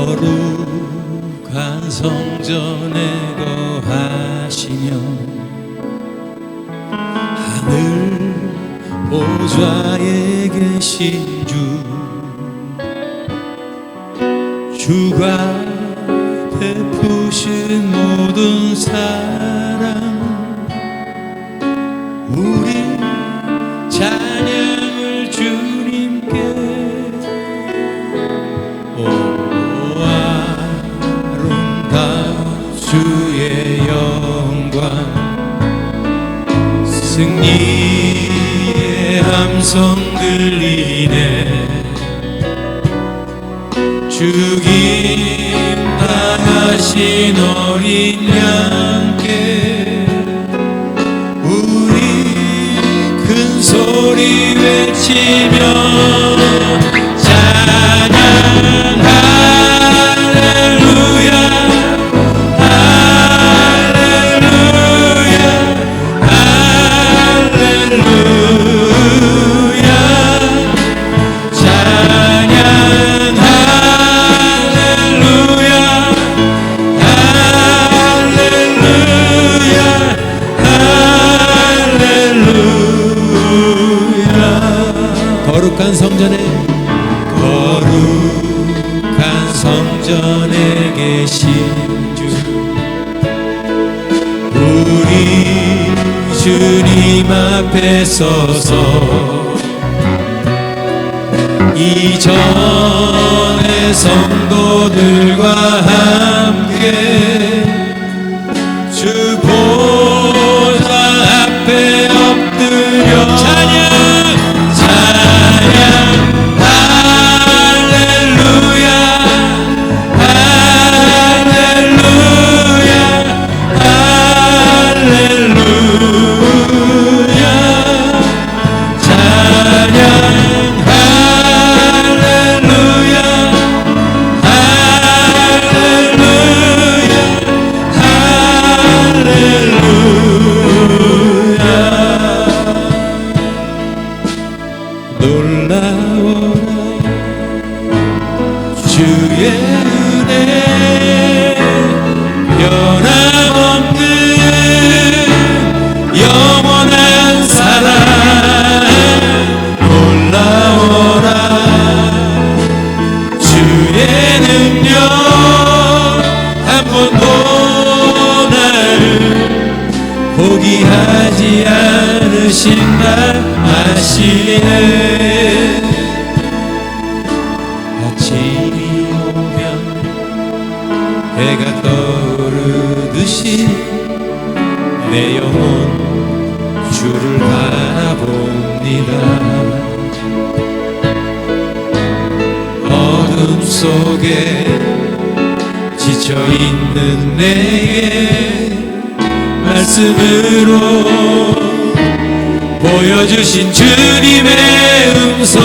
거룩한 성전에 거하시며 하늘 보좌에 계신 주가 베푸신 모든 사랑 우리 찬양을 주님께 아름다운 주의 영광 승리의 함성 들리네 죽임 당하신 어린 양께 우리 큰 소리 외치며 찬양 할렐루야 할렐루야 할렐루야 찬양 할렐루야 할렐루야 거룩한 성전에 계신 주 우리 주님 앞에 서서 이전의 성도들과 함께 주 보좌 앞에 엎드려 찬양 할렐루야 할렐루야 할렐루야 찬양 할렐루야 할렐루야 놀라워라 주의 은혜 변함없는 영원한 사랑 놀라워라 주의 능력 한 번도 나를 포기하지 않으신다 아시네 아침이 오면 해가 떠오르듯이 내 영혼 주를 바라봅니다 어둠 속에 지쳐있는 내게 말씀으로 보여주신 주님의 음성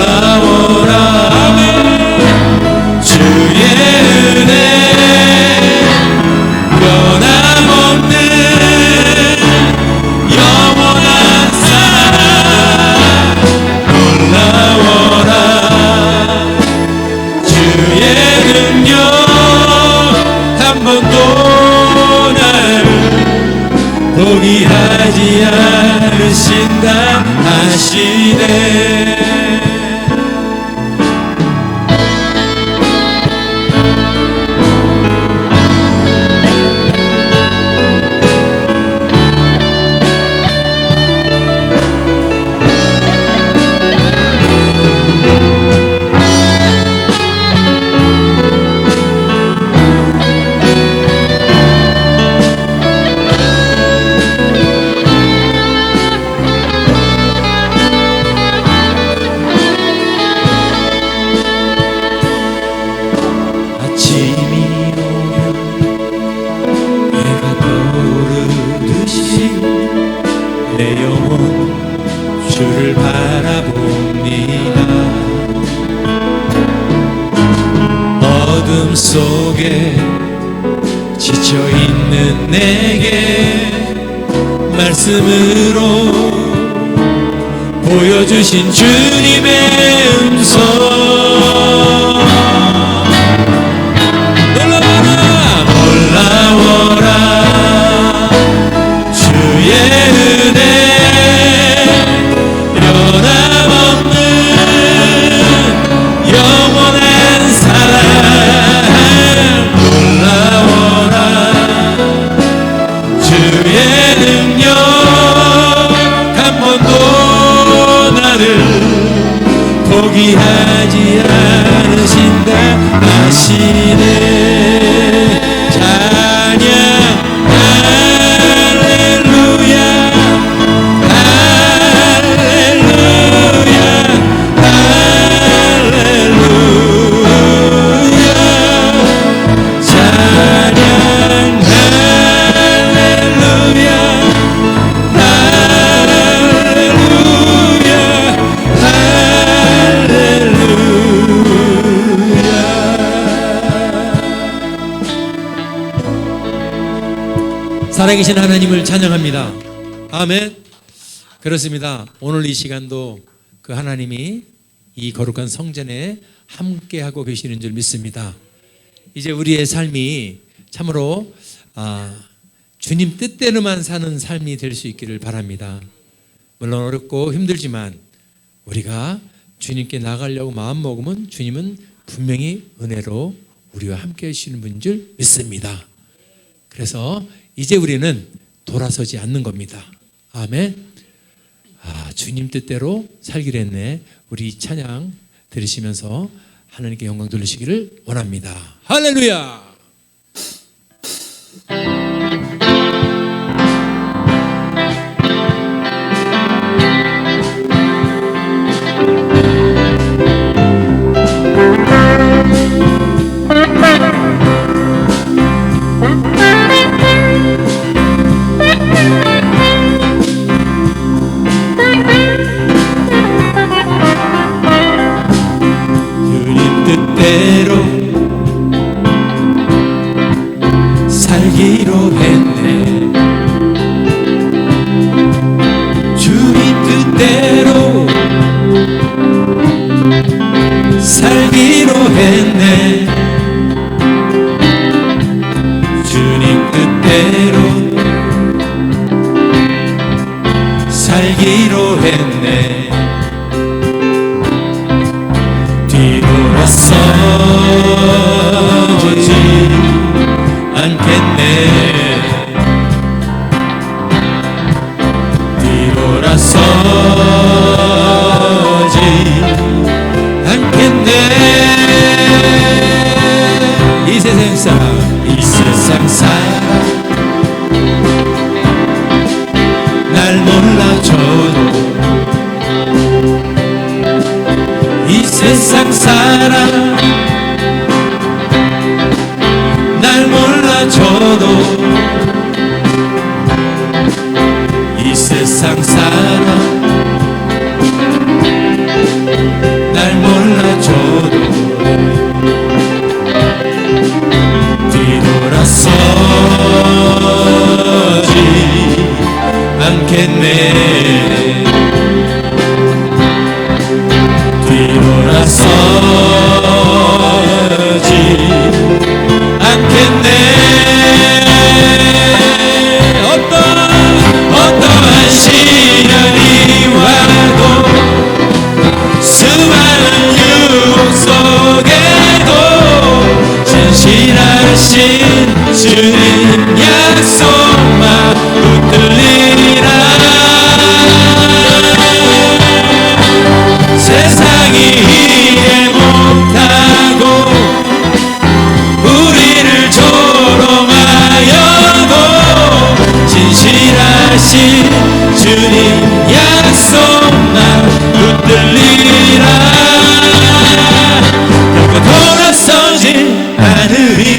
놀라워라 주의 은혜 변함없는 영원한 사랑 놀라워라 주의 능력 한 번도 나를 포기하지 않으신다 아시네 내 영혼 주를 바라봅니다 어둠 속에 지쳐있는 내게 말씀으로 보여주신 주님의 음성 놀라워라 주의 은혜 변함없는 영원한 사랑 놀라워라 주의 능력 한 번도 나를 포기하지 않으신다 하시네 찬양 할렐루야 할렐루야 할렐루야 찬양 할렐루야 살아계신 하나님을 찬양합니다. 아멘. 그렇습니다. 오늘 이 시간도 그 하나님이 이 거룩한 성전에 함께하고 계시는 줄 믿습니다. 이제 우리의 삶이 참으로 주님 뜻대로만 사는 삶이 될 수 있기를 바랍니다. 물론 어렵고 힘들지만 우리가 주님께 나가려고 마음먹으면 주님은 분명히 은혜로 우리와 함께 하시는 분인 줄 믿습니다. 그래서 이제 우리는 돌아서지 않는 겁니다. 아멘. 주님 뜻대로 살기로 했네. 우리 이 찬양 들으시면서 하나님께 영광 돌리시기를 원합니다. 할렐루야. 뜻대로 살기로 했네 주님 뜻대로 살기로 했네 주님 뜻대로 살기로 했네 뒤돌아서지 않겠네 뒤돌아서지 않겠네 이 세상 사람 날 몰라줘도 이 세상 사람 날 몰라줘도 이 세상 사람 날 몰라줘도 뒤돌아서지 않겠네 뒤돌아서지 않겠네 어떠한 시련이 와도 수많은 유혹 속에도 진실하신 주님 약속만 붙들리라 세상이 이해 못하고 우리를 조롱하여도 진실하신 주님 약속만 붙들리라 결코 돌아서지 않으리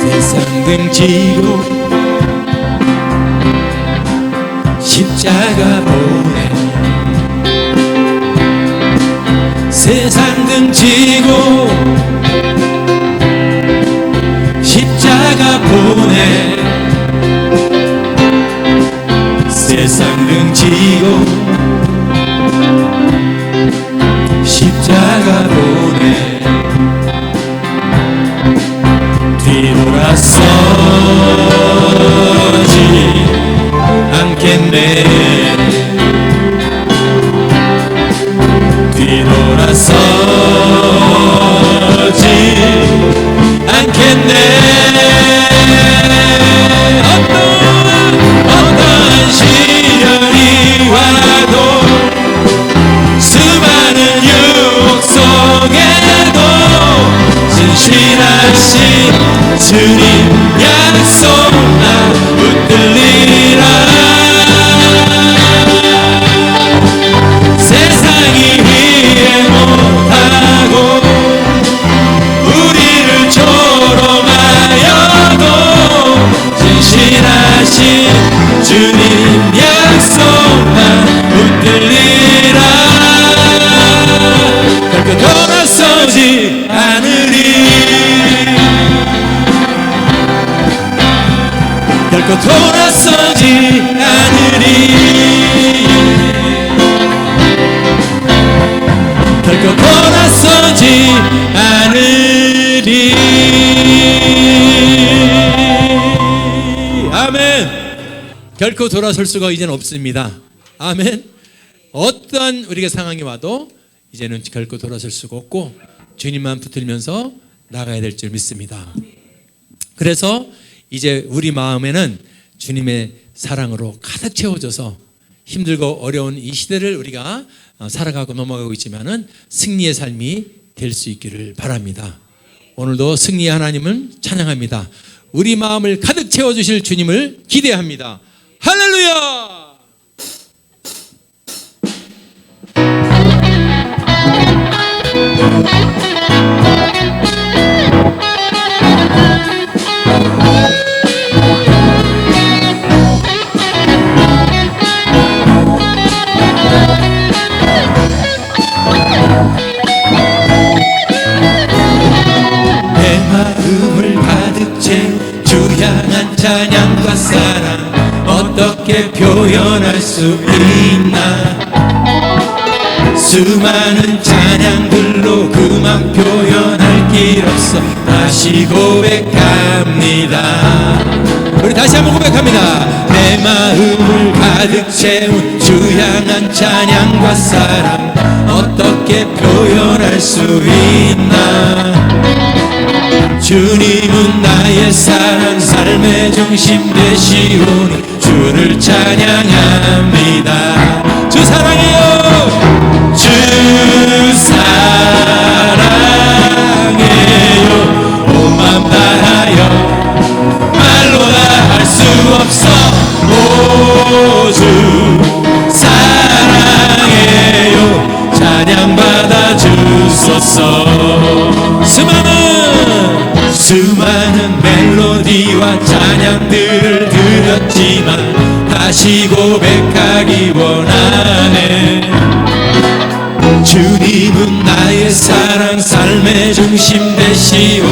세상 등지고 십자가 보내 세상 등지고 십자가 보내 세상 등지고 십자가 보내 뒤돌아서지 않겠네 뒤돌아서지 않겠네 어떤 시련이 와도 수많은 유혹 속에도 진실하신 주님 약속 나 붙들리라 세상이 이해 못하고 우리를 조롱하여도 진실하신 주님 약속 나 붙들리라 결코 돌아서지 않으리 결코 돌아서지 않으리 결코 돌아서지 않으리 아멘 결코 돌아설 수가 이제는 없습니다 아멘 어떠한 우리가 상황이 와도 이제는 결코 돌아설 수가 없고 주님만 붙들면서 나가야 될 줄 믿습니다 그래서 이제 우리 마음에는 주님의 사랑으로 가득 채워져서 힘들고 어려운 이 시대를 우리가 살아가고 넘어가고 있지만은 승리의 삶이 될 수 있기를 바랍니다. 오늘도 승리의 하나님을 찬양합니다. 우리 마음을 가득 채워주실 주님을 기대합니다. 할렐루야! 찬양과 사랑 어떻게 표현할 수 있나 수많은 찬양들로 그만 표현할 길 없어 다시 고백합니다 우리 다시 한번 고백합니다 내 마음을 가득 채운 주 향한 찬양과 사랑 어떻게 표현할 수 있나 주님은 나의 사랑 삶의 중심 되시오니 주를 찬양합니다 주 사랑해요 주 사랑해요 온 맘 다하여 말로 다 할 수 없어 오 주 사랑해요 찬양받아 주소서 수많은 멜로디와 찬양들을 드렸지만 다시 고백하기 원하네 주님은 나의 사랑 삶의 중심 되시오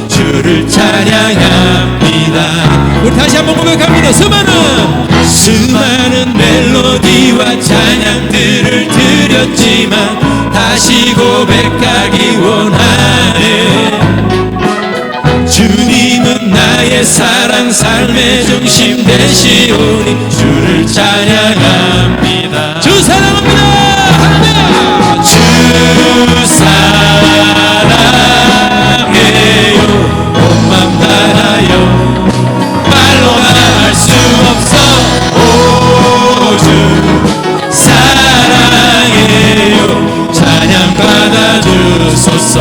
주를 찬양합니다 우리 다시 한번 고백합니다 수많은 멜로디와 찬양들을 드렸지만 다시 고백하기 원하네 주님은 나의 사랑 삶의 중심 되시오니 주를 찬양합니다 주 사랑합니다 할렐루야 주 사랑해요 온 맘 다하여 말로 다 할 수 없어 오 주 사랑해요 찬양받아 주소서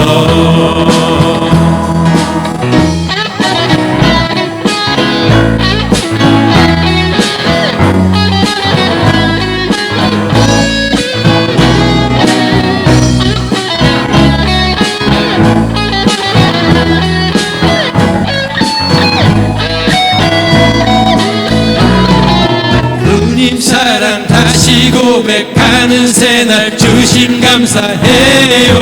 다시 고백하는 새날 주심 감사해요.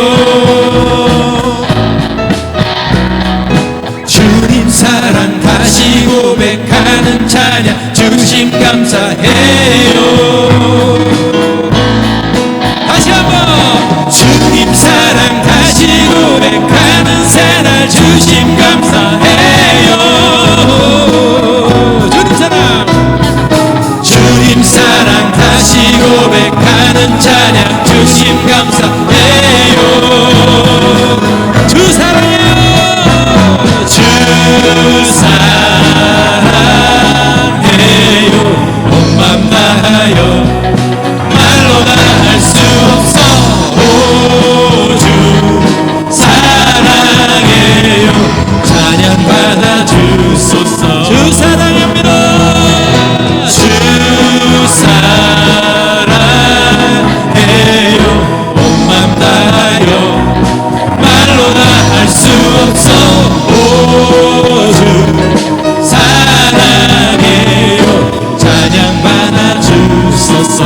주님 사랑 다시 고백하는 찬양 주심 감사해요. 다시 한번 주님 사랑 다시 고백하는 새날 주심 감사해요. 주님 사랑 다시 고백하는 찬양 주심 감사해요. 주 사랑해요. 주 사랑해요. 온 맘 다하여 말로 다 할 수 없어. 오 주 사랑해요. 찬양 받아 주소서. 주 사랑합니다. 주 사랑해요. 온 맘 다하여 말로 다 할 수 없어. 오 주 사랑해요. 찬양 받아 주소서.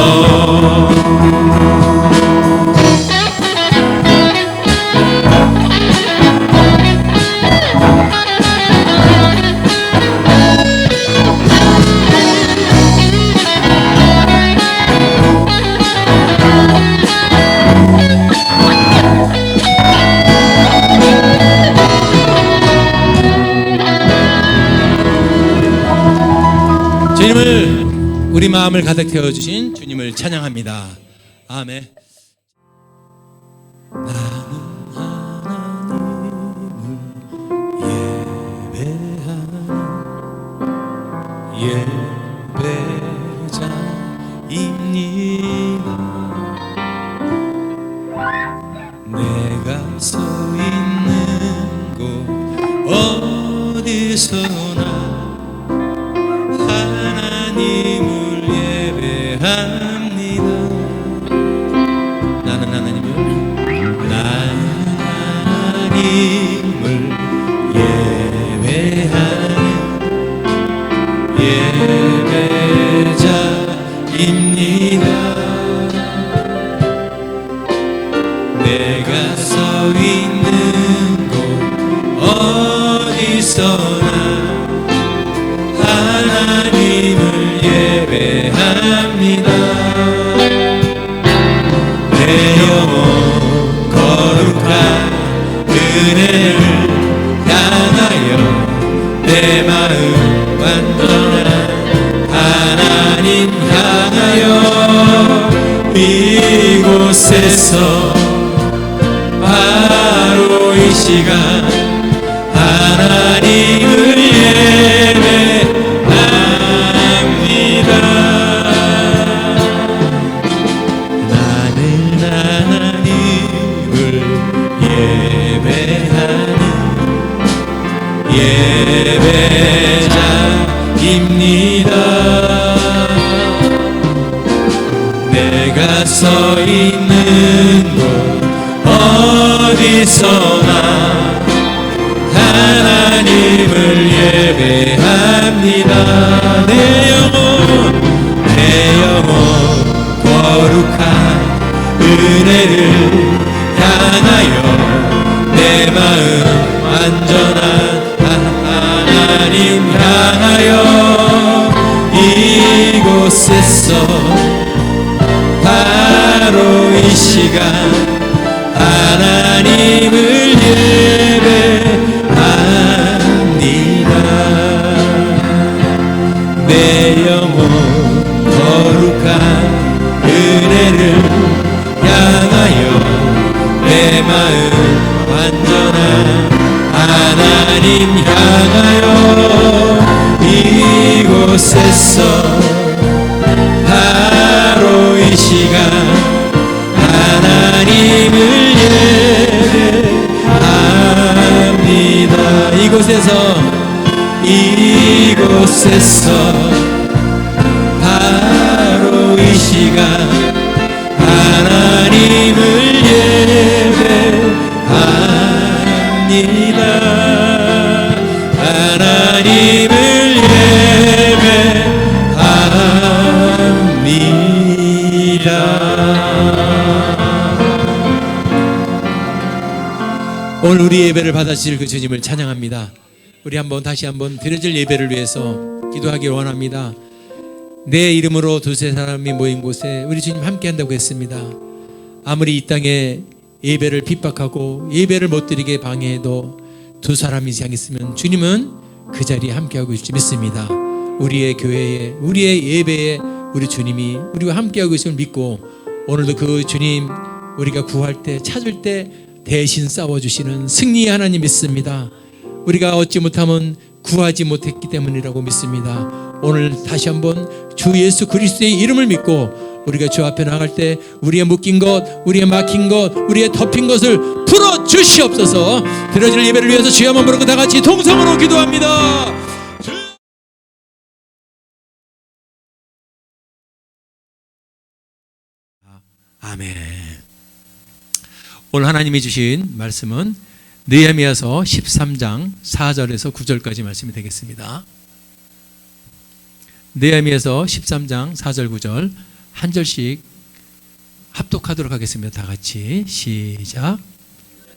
주님을 우리 마음을 가득 태워주신 주님을 찬양합니다. 아멘. 나는 하나님을 예배자입니다. 내가 서 있는 곳 어디서나 하나님을 예배합니다. 나는 하나님을 예배하는 예배자입니다. 내가 서 있는 곳 어디서나 하나님을 예배합니다. 내 영혼 거룩한 은혜를 향하여 내 마음 완전한 하나님 향하여 이곳에서 바로 이 시간 하나님을 예배합니다. 나는 하나님을 예배하는 예배자입니다. 내가 서 있는 곳 어디서나 하나님을 예배합니다. 내 영혼 거룩한 은혜를 향하여 내 마음 완전한 하나님 향하여 이곳에서 바로 이 시간 하나님을 예배합니다. 내 영혼 거룩한 은혜를 향하여 내 마음 완전한 하나님 향하여 이곳에서 바로 이 시간 하나님을 예배합니다. 이곳에서 바로 이 시간 하나님을 예배합니다. 하나님을 예배합니다. 오늘 우리 예배를 받아주실 그 주님을 찬양합니다. 우리 다시 한번 드려질 예배를 위해서 기도하기 원합니다. 내 이름으로 두세 사람이 모인 곳에 우리 주님 함께 한다고 했습니다. 아무리 이 땅에 예배를 핍박하고 예배를 못 드리게 방해해도 두 사람 이상 있으면 주님은 그 자리에 함께하고 있을 줄 믿습니다. 우리의 교회에, 우리의 예배에 우리 주님이 우리와 함께하고 있음을 믿고, 오늘도 그 주님 우리가 구할 때, 찾을 때 대신 싸워주시는 승리의 하나님 믿습니다. 우리가 얻지 못하면 구하지 못했기 때문이라고 믿습니다. 오늘 다시 한번 주 예수 그리스도의 이름을 믿고 우리가 주 앞에 나갈 때 우리의 묶인 것, 우리의 막힌 것, 우리의 덮인 것을 풀어 주시옵소서. 드려질 예배를 위해서 주여 한번 부르고 다 같이 동성으로 기도합니다. 아멘. 오늘 하나님이 주신 말씀은 느헤미야서 13장 4절에서 9절까지 말씀이 되겠습니다. 느헤미야서 13장 4절 9절 한 절씩 합독하도록 하겠습니다. 다 같이 시작.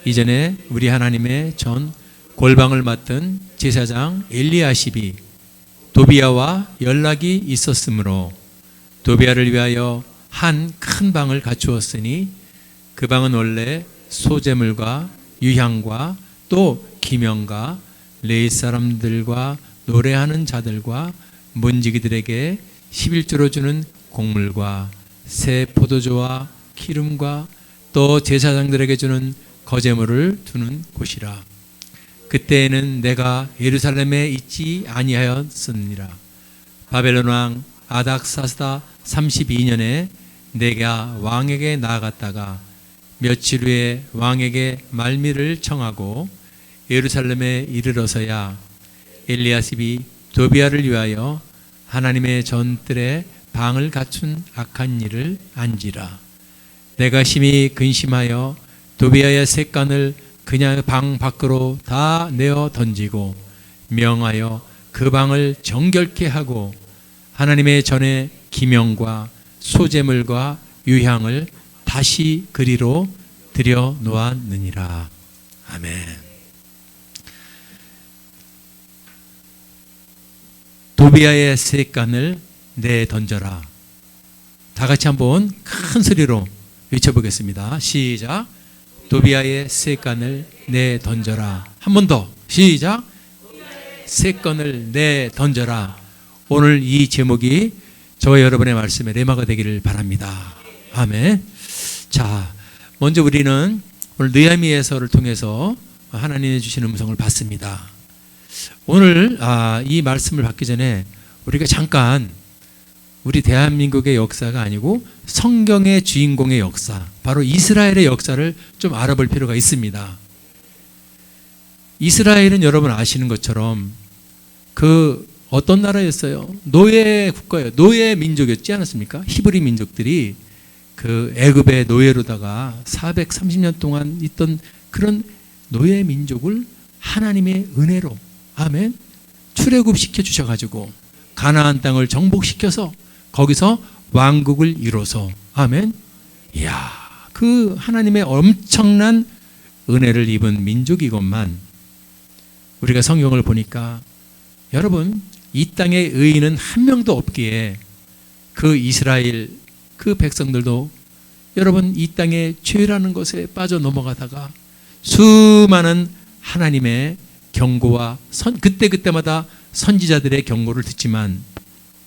이전에 우리 하나님의 전 골방을 맡은 제사장 엘리야십이 도비야와 연락이 있었으므로 도비야를 위하여 한 큰 방을 갖추었으니 그 방은 원래 소재물과 유향과 또 기명과 레위 사람들과 노래하는 자들과 문지기들에게 11조로 주는 곡물과 새 포도주와 기름과 또 제사장들에게 주는 거제물을 두는 곳이라. 그때에는 내가 예루살렘에 있지 아니하였느니라. 바벨론 왕 아닥사스다 32년에 내가 왕에게 나아갔다가 며칠 후에 왕에게 말미를 청하고 예루살렘에 이르러서야 엘리야십이 도비야를 위하여 하나님의 전뜰에 방을 갖춘 악한 일을 안지라. 내가 심히 근심하여 도비야의 셋간을 그냥 방 밖으로 다 내어 던지고 명하여 그 방을 정결케 하고 하나님의 전에 기명과 소재물과 유향을 다시 그리로 들여 놓았느니라. 아멘. 도비야의 셋간을 내 던져라. 다 같이 한번 큰 소리로 외쳐보겠습니다. 시작. 도비야의 셋간을 내 던져라. 한 번 더. 시작. 셋간을 내 던져라. 오늘 이 제목이 저와 여러분의 말씀의 레마가 되기를 바랍니다. 아멘. 자, 먼저 우리는 오늘 느헤미야서를 통해서 하나님이 주시는 음성을 받습니다. 오늘 이 말씀을 받기 전에 우리가 잠깐 우리 대한민국의 역사가 아니고 성경의 주인공의 역사, 바로 이스라엘의 역사를 좀 알아볼 필요가 있습니다. 이스라엘은 여러분 아시는 것처럼 그 어떤 나라였어요? 노예 국가예요. 노예 민족이었지 않았습니까? 히브리 민족들이 그 애굽의 노예로다가 430년 동안 있던 그런 노예 민족을 하나님의 은혜로, 아멘, 출애굽시켜 주셔가지고 가나안 땅을 정복시켜서 거기서 왕국을 이뤄서, 아멘, 이야, 그 하나님의 엄청난 은혜를 입은 민족이건만 우리가 성경을 보니까 여러분 이 땅에 의인은 한 명도 없기에 그 이스라엘 그 백성들도 여러분 이 땅에 죄라는 것에 빠져 넘어가다가 수많은 하나님의 경고와 그때마다 선지자들의 경고를 듣지만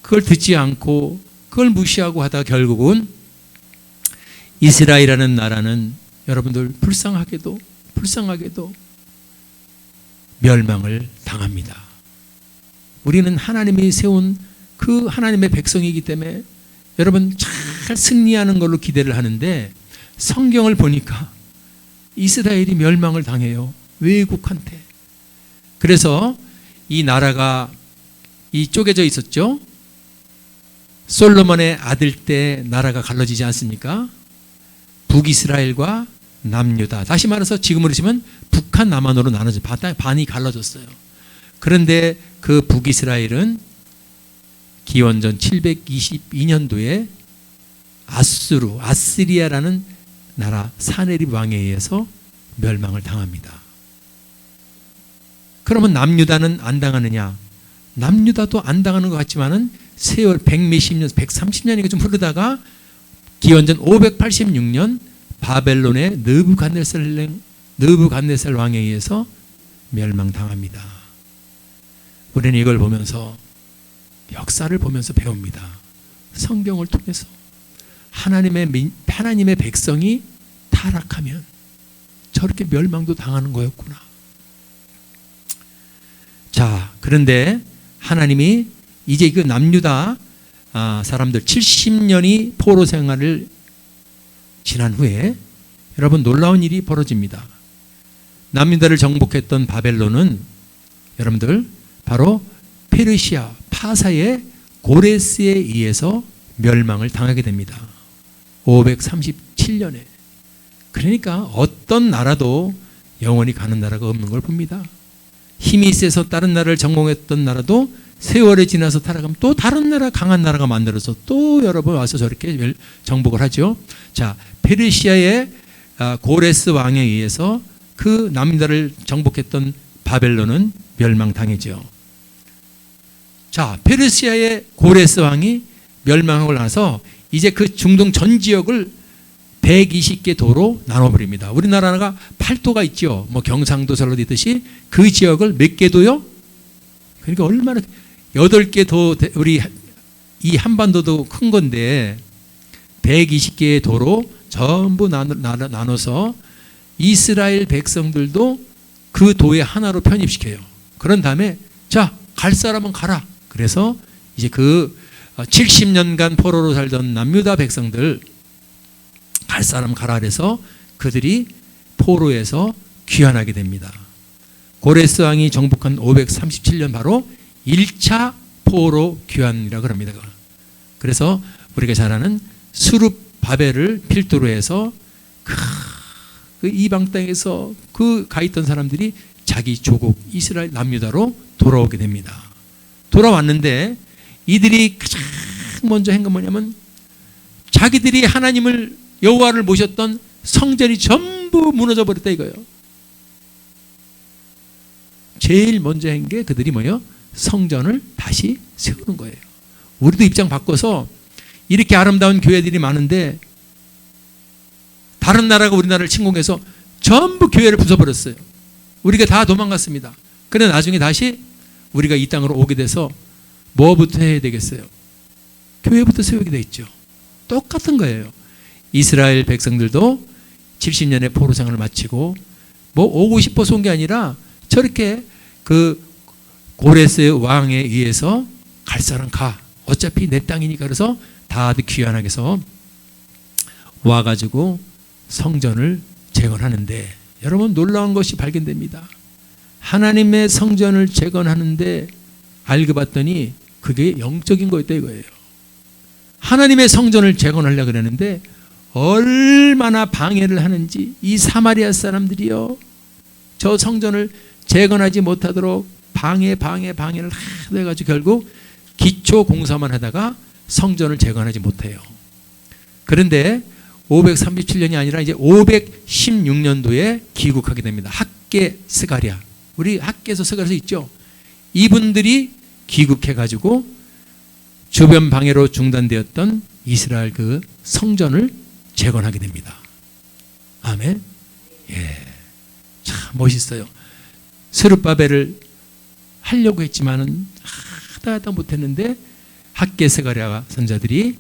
그걸 듣지 않고 그걸 무시하고 하다가 결국은 이스라엘이라는 나라는 여러분들 불쌍하게도 멸망을 당합니다. 우리는 하나님이 세운 그 하나님의 백성이기 때문에 여러분 잘 승리하는 걸로 기대를 하는데 성경을 보니까 이스라엘이 멸망을 당해요. 외국한테. 그래서 이 나라가 이 쪼개져 있었죠. 솔로몬의 아들 때 나라가 갈라지지 않습니까? 북이스라엘과 남유다. 다시 말해서 지금으로 치면 북한 남한으로 나눠져 반이 갈라졌어요. 그런데 그 북이스라엘은 기원전 722년도에 아스리아라는 나라 사네립 왕에 의해서 멸망을 당합니다. 그러면 남유다는 안 당하느냐? 남유다도 안 당하는 것 같지만은 세월 100몇십 년, 130년이 좀 흐르다가 기원전 586년 바벨론의 느부갓네살 왕에 의해서 멸망당합니다. 우리는 이걸 보면서 역사를 보면서 배웁니다. 성경을 통해서 하나님의 백성이 타락하면 저렇게 멸망도 당하는 거였구나. 자, 그런데 하나님이 이제 그 남유다 사람들 70년이 포로 생활을 지난 후에 여러분 놀라운 일이 벌어집니다. 남유다를 정복했던 바벨론은 여러분들 바로 페르시아 파사의 고레스에 의해서 멸망을 당하게 됩니다. 537년에. 그러니까 어떤 나라도 영원히 가는 나라가 없는 걸 봅니다. 힘이 세서 다른 나라를 정복했던 나라도 세월이 지나서 타락하면 또 다른 나라, 강한 나라가 만들어서 또 여러 번 와서 저렇게 정복을 하죠. 자, 페르시아의 고레스 왕에 의해서 그 남유다를 정복했던 바벨론은 멸망당했죠. 자, 페르시아의 고레스 왕이 멸망하고 나서 이제 그 중동 전 지역을 120개 도로 나눠버립니다. 우리나라가 8도가 있죠. 뭐 경상도 전라도 있듯이 그 지역을 몇 개 도요? 그러니까 얼마나 8개 도, 우리 이 한반도도 큰 건데 120개의 도로 전부 나눠서 이스라엘 백성들도 그 도의 하나로 편입시켜요. 그런 다음에 자, 갈 사람은 가라. 그래서 이제 그 70년간 포로로 살던 남유다 백성들 갈 사람 가라 그래서 그들이 포로에서 귀환하게 됩니다. 고레스 왕이 정복한 537년 바로 1차 포로 귀환이라고 합니다. 그래서 우리가 잘 아는 수룹 바벨을 필두로 해서 그 이방 땅에서 그 가 있던 사람들이 자기 조국 이스라엘 남유다로 돌아오게 됩니다. 돌아왔는데 이들이 가장 먼저 한 건 뭐냐면 자기들이 하나님을 여호와를 모셨던 성전이 전부 무너져 버렸다 이거예요. 제일 먼저 한 게 그들이 뭐예요? 성전을 다시 세우는 거예요. 우리도 입장 바꿔서 이렇게 아름다운 교회들이 많은데 다른 나라가 우리나라를 침공해서 전부 교회를 부숴버렸어요. 우리가 다 도망갔습니다. 그런데 나중에 다시 우리가 이 땅으로 오게 돼서 뭐부터 해야 되겠어요? 교회부터 세우게 돼 있죠. 똑같은 거예요. 이스라엘 백성들도 70년의 포로 생활을 마치고 뭐 오고 싶어서 온 게 아니라 저렇게 그 고레스 왕에 의해서 갈 사람 가. 어차피 내 땅이니까 그래서 다들 귀환하게 해서 와가지고 성전을 재건하는데 여러분 놀라운 것이 발견됩니다. 하나님의 성전을 재건하는데 알고 봤더니 그게 영적인 거였다 이거예요. 하나님의 성전을 재건하려고 그러는데 얼마나 방해를 하는지 이 사마리아 사람들이요 저 성전을 재건하지 못하도록 방해를 해가지고 결국 기초 공사만 하다가 성전을 재건하지 못해요. 그런데 537년이 아니라 이제 516년도에 귀국하게 됩니다. 학계 스가랴, 우리 학계에서 스가랴서 있죠. 이분들이 귀국해가지고 주변 방해로 중단되었던 이스라엘 그 성전을 재건하게 됩니다. 아멘. 예, 참 멋있어요. 스룹바벨을 하려고 했지만은 하다 못했는데 학계 스가랴 선자들이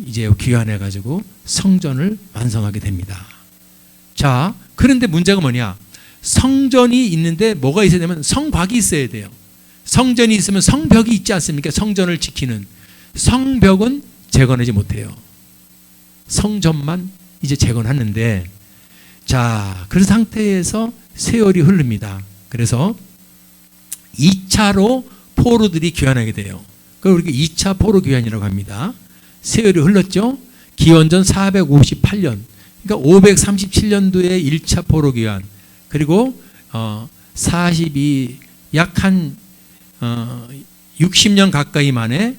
이제 귀환해가지고 성전을 완성하게 됩니다. 자, 그런데 문제가 뭐냐? 성전이 있는데 뭐가 있어야 되면 성곽이 있어야 돼요. 성전이 있으면 성벽이 있지 않습니까? 성전을 지키는 성벽은 재건하지 못해요. 성전만 이제 재건하는데 자, 그런 상태에서 세월이 흐릅니다. 그래서 2차로 포로들이 귀환하게 돼요. 그걸 우리가 2차 포로 귀환이라고 합니다. 세월이 흘렀죠. 기원전 458년 그러니까 537년도에 1차 포로 귀환 그리고 42 약 한 60년 가까이 만에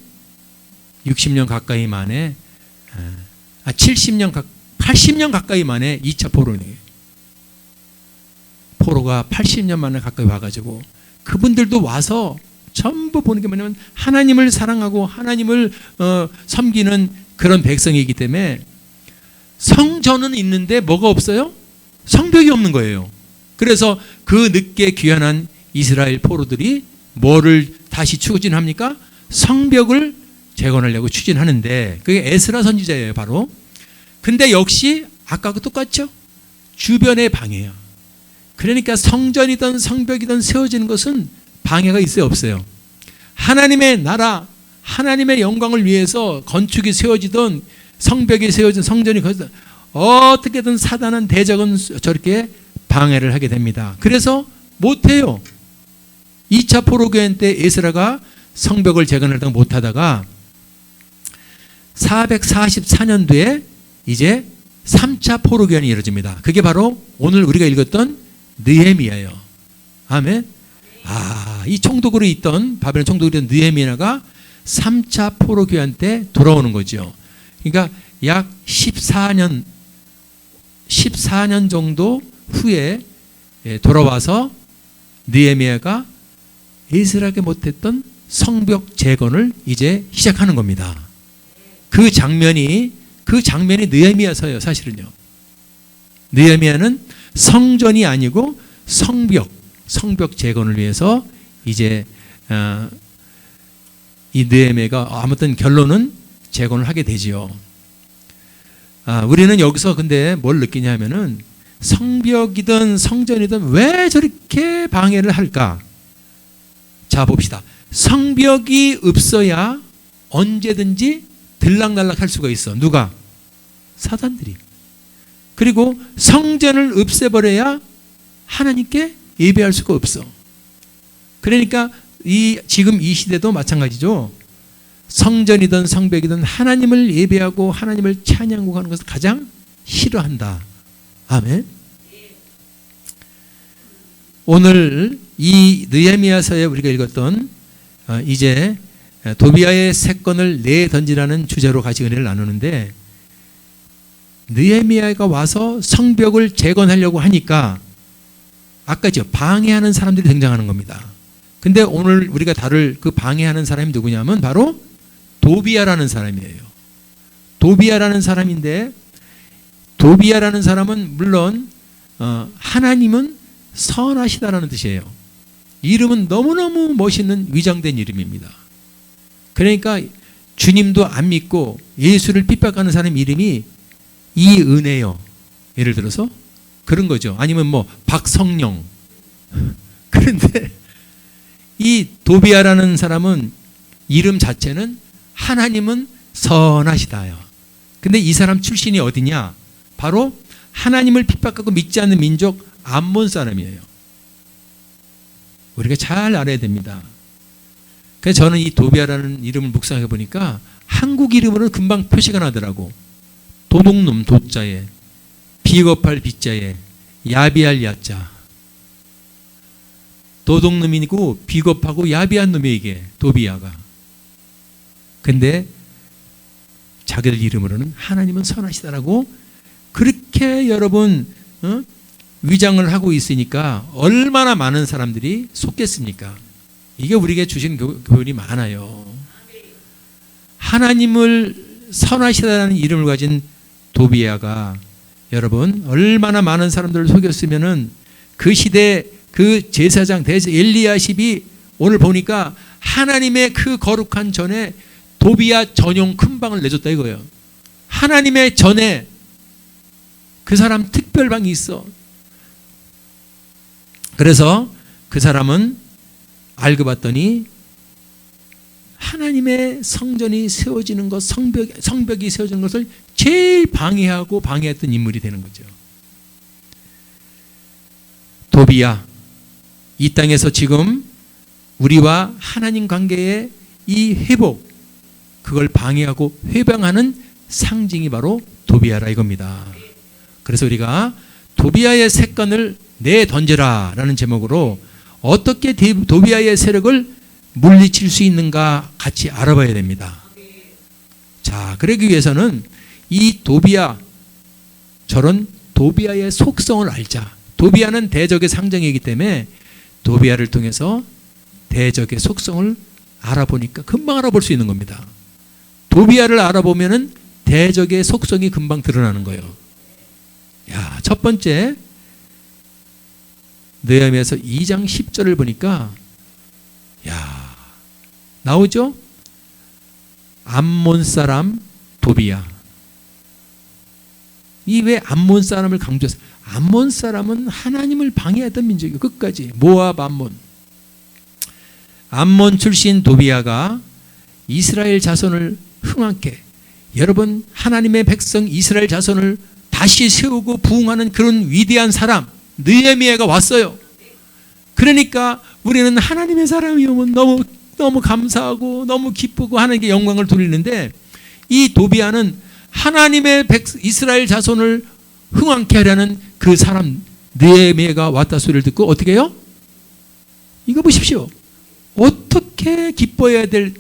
80년 가까이 만에 2차 포로가 80년 만에 가까이 와가지고 그분들도 와서 전부 보는 게 뭐냐면 하나님을 사랑하고 하나님을 섬기는 그런 백성이기 때문에 성전은 있는데 뭐가 없어요? 성벽이 없는 거예요. 그래서 그 늦게 귀환한 이스라엘 포로들이 뭐를 다시 추진합니까? 성벽을 재건하려고 추진하는데 그게 에스라 선지자예요, 바로. 근데 역시 아까하고 똑같죠? 주변에 방해야. 그러니까 성전이든 성벽이든 세워지는 것은 방해가 있어요, 없어요? 하나님의 나라, 하나님의 영광을 위해서 건축이 세워지든 성벽이 세워진 성전이 어떻게든 사단은 대적은 저렇게 방해를 하게 됩니다. 그래서 못해요. 2차 포로교환 때 에스라가 성벽을 재건하다가 못하다가 444년도에 이제 3차 포로교환이 이루어집니다. 그게 바로 오늘 우리가 읽었던 느헤미야예요. 아멘. 이 총독으로 있던 바벨론 총독으로 있던 느헤미야가 3차 포로교환 때 돌아오는 거죠. 그러니까 약 14년 정도 후에 돌아와서 느헤미야가 에스라에게 못했던 성벽 재건을 이제 시작하는 겁니다. 그 장면이 느헤미야서예요, 사실은요. 느헤미야는 성전이 아니고 성벽 재건을 위해서 이제 이 느헤미야가 아무튼 결론은 재건을 하게 되지요. 우리는 여기서 근데 뭘 느끼냐면은 성벽이든 성전이든 왜 저렇게 방해를 할까? 자, 봅시다. 성벽이 없어야 언제든지 들락날락 할 수가 있어. 누가? 사단들이. 그리고 성전을 없애버려야 하나님께 예배할 수가 없어. 그러니까 지금 이 시대도 마찬가지죠. 성전이든 성벽이든 하나님을 예배하고 하나님을 찬양하고 하는 것을 가장 싫어한다. 아멘. 오늘 이 느헤미야서에 우리가 읽었던 이제 도비아의 세 건을 내던지라는 주제로 같이 은혜를 나누는데, 느헤미야가 와서 성벽을 재건하려고 하니까 아까죠, 방해하는 사람들이 등장하는 겁니다. 근데 오늘 우리가 다룰 그 방해하는 사람이 누구냐면 바로 도비야라는 사람이에요. 도비야라는 사람인데, 도비야라는 사람은 물론 하나님은 선하시다라는 뜻이에요. 이름은 너무너무 멋있는 위장된 이름입니다. 그러니까 주님도 안 믿고 예수를 핍박하는 사람 이름이 이은혜요. 예를 들어서 그런 거죠. 아니면 뭐 박성령. 그런데 이 도비야라는 사람은 이름 자체는 하나님은 선하시다요. 근데 이 사람 출신이 어디냐? 바로 하나님을 핍박하고 믿지 않는 민족 암몬 사람이에요. 우리가 잘 알아야 됩니다. 그래서 저는 이 도비야라는 이름을 묵상해 보니까 한국 이름으로는 금방 표시가 나더라고. 도둑놈 도자에, 비겁할 비자에, 야비할 야자. 도둑놈이고 비겁하고 야비한 놈이 이게 도비야가. 근데 자기들 이름으로는 하나님은 선하시다라고 그렇게 여러분 위장을 하고 있으니까 얼마나 많은 사람들이 속겠습니까? 이게 우리에게 주신 교훈이 많아요. 하나님을 선하시다라는 이름을 가진 도비야가 여러분 얼마나 많은 사람들을 속였으면은 그 시대 그 제사장 엘리야십이 오늘 보니까 하나님의 그 거룩한 전에 도비야 전용 큰 방을 내줬다 이거예요. 하나님의 전에 그 사람 특별방이 있어. 그래서 그 사람은 알고 봤더니 하나님의 성전이 세워지는 것, 성벽이 세워지는 것을 제일 방해했던 인물이 되는 거죠. 도비야, 이 땅에서 지금 우리와 하나님 관계의 이 회복, 그걸 방해하고 회방하는 상징이 바로 도비야라 이겁니다. 그래서 우리가 도비야의 세 건을 내던져라 라는 제목으로 어떻게 도비야의 세력을 물리칠 수 있는가 같이 알아봐야 됩니다. 자, 그러기 위해서는 이 도비야, 저런 도비야의 속성을 알자. 도비야는 대적의 상징이기 때문에 도비야를 통해서 대적의 속성을 알아보니까 금방 알아볼 수 있는 겁니다. 도비아를 알아보면은 대적의 속성이 금방 드러나는 거예요. 야, 첫 번째 느헤미야서 2장 10절을 보니까 야, 나오죠? 암몬 사람 도비야. 이 왜 암몬 사람을 강조했어요? 암몬 사람은 하나님을 방해했던 민족이에요. 끝까지. 모압 암몬. 암몬 출신 도비야가 이스라엘 자손을 흥하게, 여러분 하나님의 백성 이스라엘 자손을 다시 세우고 부흥하는 그런 위대한 사람 느헤미야가 왔어요. 그러니까 우리는 하나님의 사람이 오면 너무 감사하고 너무 기쁘고 하나님께 영광을 돌리는데, 이 도비야는 하나님의 이스라엘 자손을 흥왕케 하려는 그 사람 느헤미야가 왔다 소리를 듣고 어떻게 해요? 이거 보십시오. 어떻게 기뻐해야 될,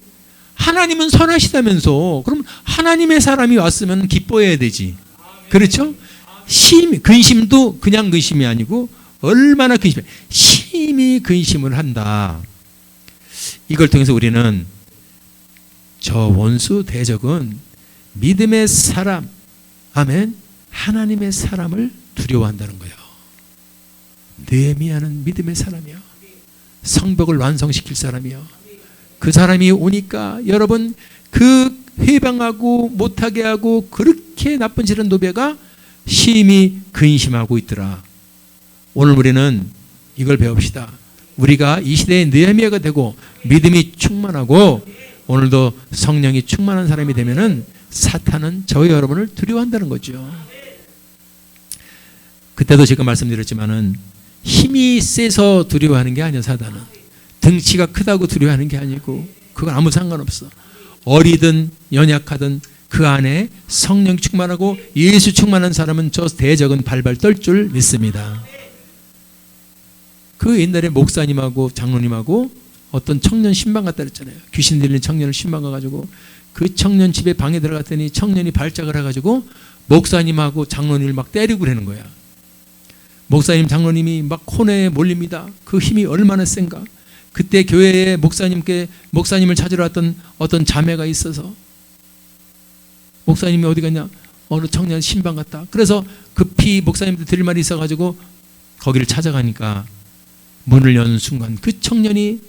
하나님은 선하시다면서 그럼 하나님의 사람이 왔으면 기뻐해야 되지. 그렇죠? 근심도 그냥 근심이 아니고 얼마나 근심해, 심히 근심을 한다. 이걸 통해서 우리는 저 원수 대적은 믿음의 사람, 아멘, 하나님의 사람을 두려워한다는 거예요. 느헤미야는 믿음의 사람이요, 성벽을 완성시킬 사람이요. 그 사람이 오니까 여러분 그 회방하고 못하게 하고 그렇게 나쁜 짓을 도비야가 심히 근심하고 있더라. 오늘 우리는 이걸 배웁시다. 우리가 이 시대의 느헤미야가 되고 믿음이 충만하고 오늘도 성령이 충만한 사람이 되면은 사탄은 저희 여러분을 두려워한다는 거죠. 그때도 제가 말씀드렸지만은 힘이 세서 두려워하는 게 아니야. 사단은 등치가 크다고 두려워하는 게 아니고 그건 아무 상관없어. 어리든 연약하든 그 안에 성령 충만하고 예수 충만한 사람은 저 대적은 발발 떨 줄 믿습니다. 그 옛날에 목사님하고 장로님하고 어떤 청년 신방 갔다 그랬잖아요. 귀신 들린 청년을 신방 가가지고 그 청년 집에 방에 들어갔더니 청년이 발작을 해가지고 목사님하고 장로님을 막 때리고 그러는 거야. 목사님 장로님이 막 혼에 몰립니다. 그 힘이 얼마나 센가. 그때 교회에 목사님을 찾으러 왔던 어떤 자매가 있어서 목사님이 어디 갔냐, 어느 청년 신방 갔다. 그래서 급히 목사님도 드릴 말이 있어가지고 거기를 찾아가니까 문을 여는 순간 그 청년이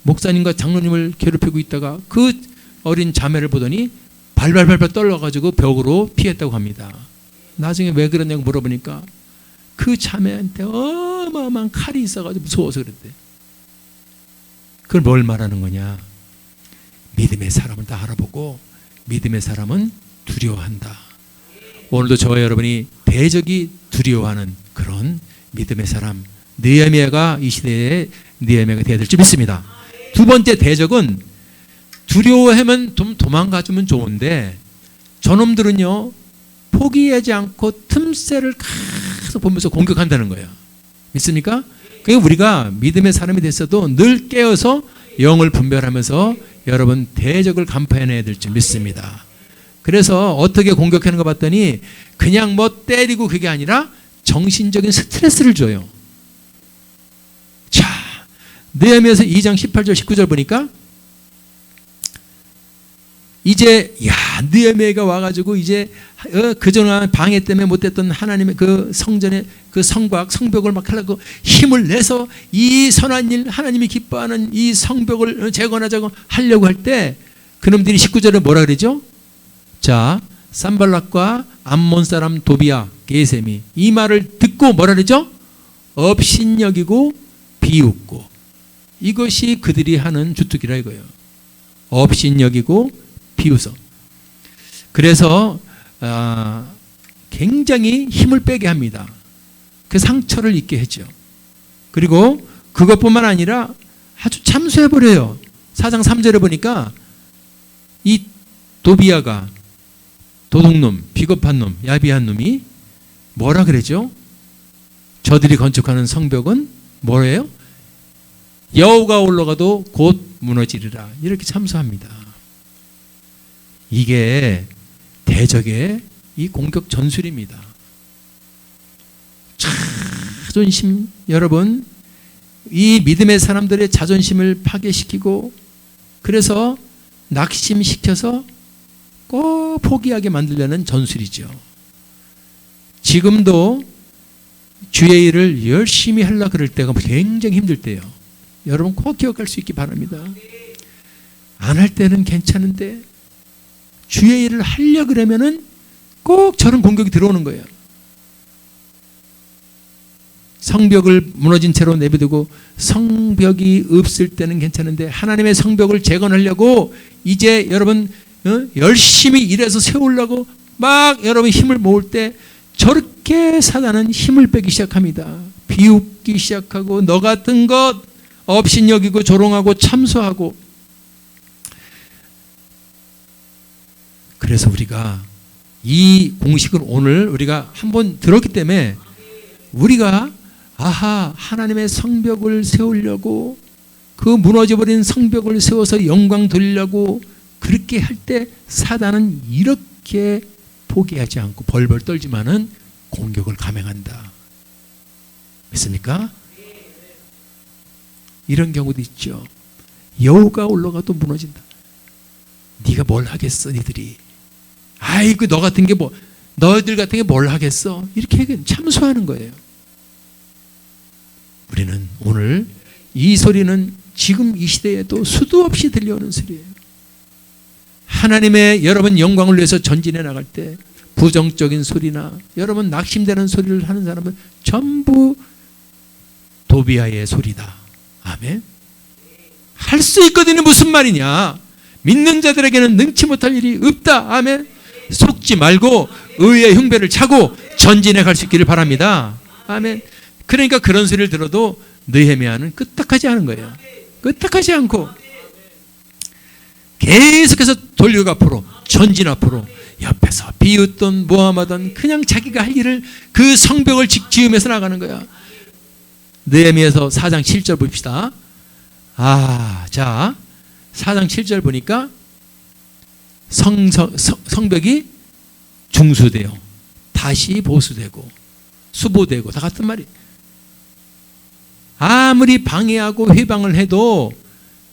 목사님과 장로님을 괴롭히고 있다가 그 어린 자매를 보더니 발발발발 떨려가지고 벽으로 피했다고 합니다. 나중에 왜 그러냐고 물어보니까 그 자매한테 어마어마한 칼이 있어가지고 무서워서 그랬대. 그걸 뭘 말하는 거냐? 믿음의 사람을 다 알아보고 믿음의 사람은 두려워한다. 오늘도 저와 여러분이 대적이 두려워하는 그런 믿음의 사람 느헤미야가 이 시대에 느헤미야가 되어야 될 줄 믿습니다. 두 번째 대적은 두려워하면 좀 도망가주면 좋은데 저놈들은요 포기하지 않고 틈새를 계속 보면서 공격한다는 거예요. 믿습니까? 그러니까 우리가 믿음의 사람이 됐어도 늘 깨어서 영을 분별하면서 여러분 대적을 간파해내야 될 줄 믿습니다. 그래서 어떻게 공격하는 거 봤더니 그냥 뭐 때리고 그게 아니라 정신적인 스트레스를 줘요. 자, 느헤미야서 2장 18절 19절 보니까 이제 느헤미야가 와가지고 이제 그전에 방해 때문에 못했던 하나님의 그 성전의 그 성벽을 막 하려고 힘을 내서 이 선한 일, 하나님이 기뻐하는 이 성벽을 재건하자고 하려고 할 때 그놈들이 19절에 뭐라 그러죠? 자, 산발락과 암몬 사람 도비야 게셈이 이 말을 듣고 뭐라 그러죠? 업신여기고 비웃고. 이것이 그들이 하는 주특기라 이거예요. 업신여기고 비웃어. 그래서 굉장히 힘을 빼게 합니다. 그 상처를 입게 했죠. 그리고 그것뿐만 아니라 아주 참수해버려요. 4장 3절에 보니까 이 도비야가 도둑놈, 비겁한 놈, 야비한 놈이 뭐라 그러죠? 저들이 건축하는 성벽은 뭐예요? 여호가 올라가도 곧 무너지리라. 이렇게 참수합니다. 이게 대적의 이 공격 전술입니다. 자존심, 여러분 이 믿음의 사람들의 자존심을 파괴시키고 그래서 낙심시켜서 꼭 포기하게 만들려는 전술이죠. 지금도 주의 일을 열심히 하려고 그럴 때가 굉장히 힘들 때예요. 여러분 꼭 기억할 수 있기 바랍니다. 안 할 때는 괜찮은데 주의 일을 하려고 그러면은 꼭 저런 공격이 들어오는 거예요. 성벽을 무너진 채로 내비두고 성벽이 없을 때는 괜찮은데 하나님의 성벽을 재건하려고 이제 여러분 열심히 일해서 세우려고 막 여러분 힘을 모을 때 저렇게 사단은 힘을 빼기 시작합니다. 비웃기 시작하고 너 같은 것 업신여기고 조롱하고 참소하고. 그래서 우리가 이 공식을 오늘 우리가 한번 들었기 때문에 우리가 하나님의 성벽을 세우려고 그 무너져버린 성벽을 세워서 영광 돌리려고 그렇게 할 때 사단은 이렇게 포기하지 않고 벌벌 떨지만은 공격을 감행한다. 믿습니까? 이런 경우도 있죠. 여우가 올라가도 무너진다. 네가 뭘 하겠어 니들이. 아이고 너 같은 게 뭐 너희들 같은 게 뭘 하겠어. 이렇게 참소하는 거예요. 우리는 오늘 이 소리는 지금 이 시대에도 수도 없이 들려오는 소리예요. 하나님의 여러분 영광을 위해서 전진해 나갈 때 부정적인 소리나 여러분 낙심되는 소리를 하는 사람은 전부 도비아의 소리다. 아멘. 할 수 있거든요. 무슨 말이냐. 믿는 자들에게는 능치 못할 일이 없다. 아멘. 속지 말고 의의 흉배를 차고 전진해 갈 수 있기를 바랍니다. 아멘. 그러니까 그런 소리를 들어도 느헤미야는 끄떡하지 않은 거예요. 끄떡하지 않고 계속해서 돌려가 앞으로 전진 앞으로 옆에서 비웃던 모함하던 그냥 자기가 할 일을 그 성벽을 지으면서 나가는 거야. 느헤미야서 4장 7절 봅시다. 자 4장 7절 보니까 성벽이 중수되어 다시 보수되고 수보되고 다 같은 말이. 아무리 방해하고 회방을 해도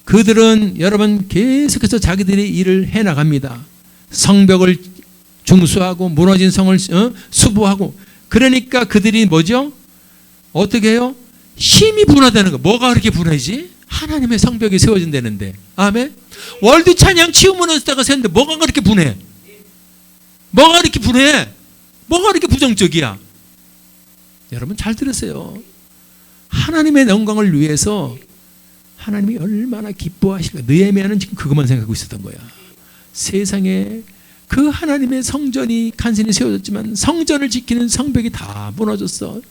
그들은 여러분 계속해서 자기들이 일을 해나갑니다. 성벽을 중수하고 무너진 성을 수보하고. 그러니까 그들이 뭐죠? 어떻게 해요? 힘이 분화되는 거. 뭐가 그렇게 분화되지? 하나님의 성벽이 세워진다는데. 아멘. 월드 찬양 치우면서 때가 샜는데 뭐가 그렇게 분해? 뭐가 그렇게 분해? 뭐가 그렇게 부정적이야? 여러분 잘 들으세요. 하나님의 영광을 위해서 하나님이 얼마나 기뻐하실까. 느헤미야는 지금 그것만 생각하고 있었던 거야. 세상에 그 하나님의 성전이 간신히 세워졌지만 성전을 지키는 성벽이 다 무너졌어.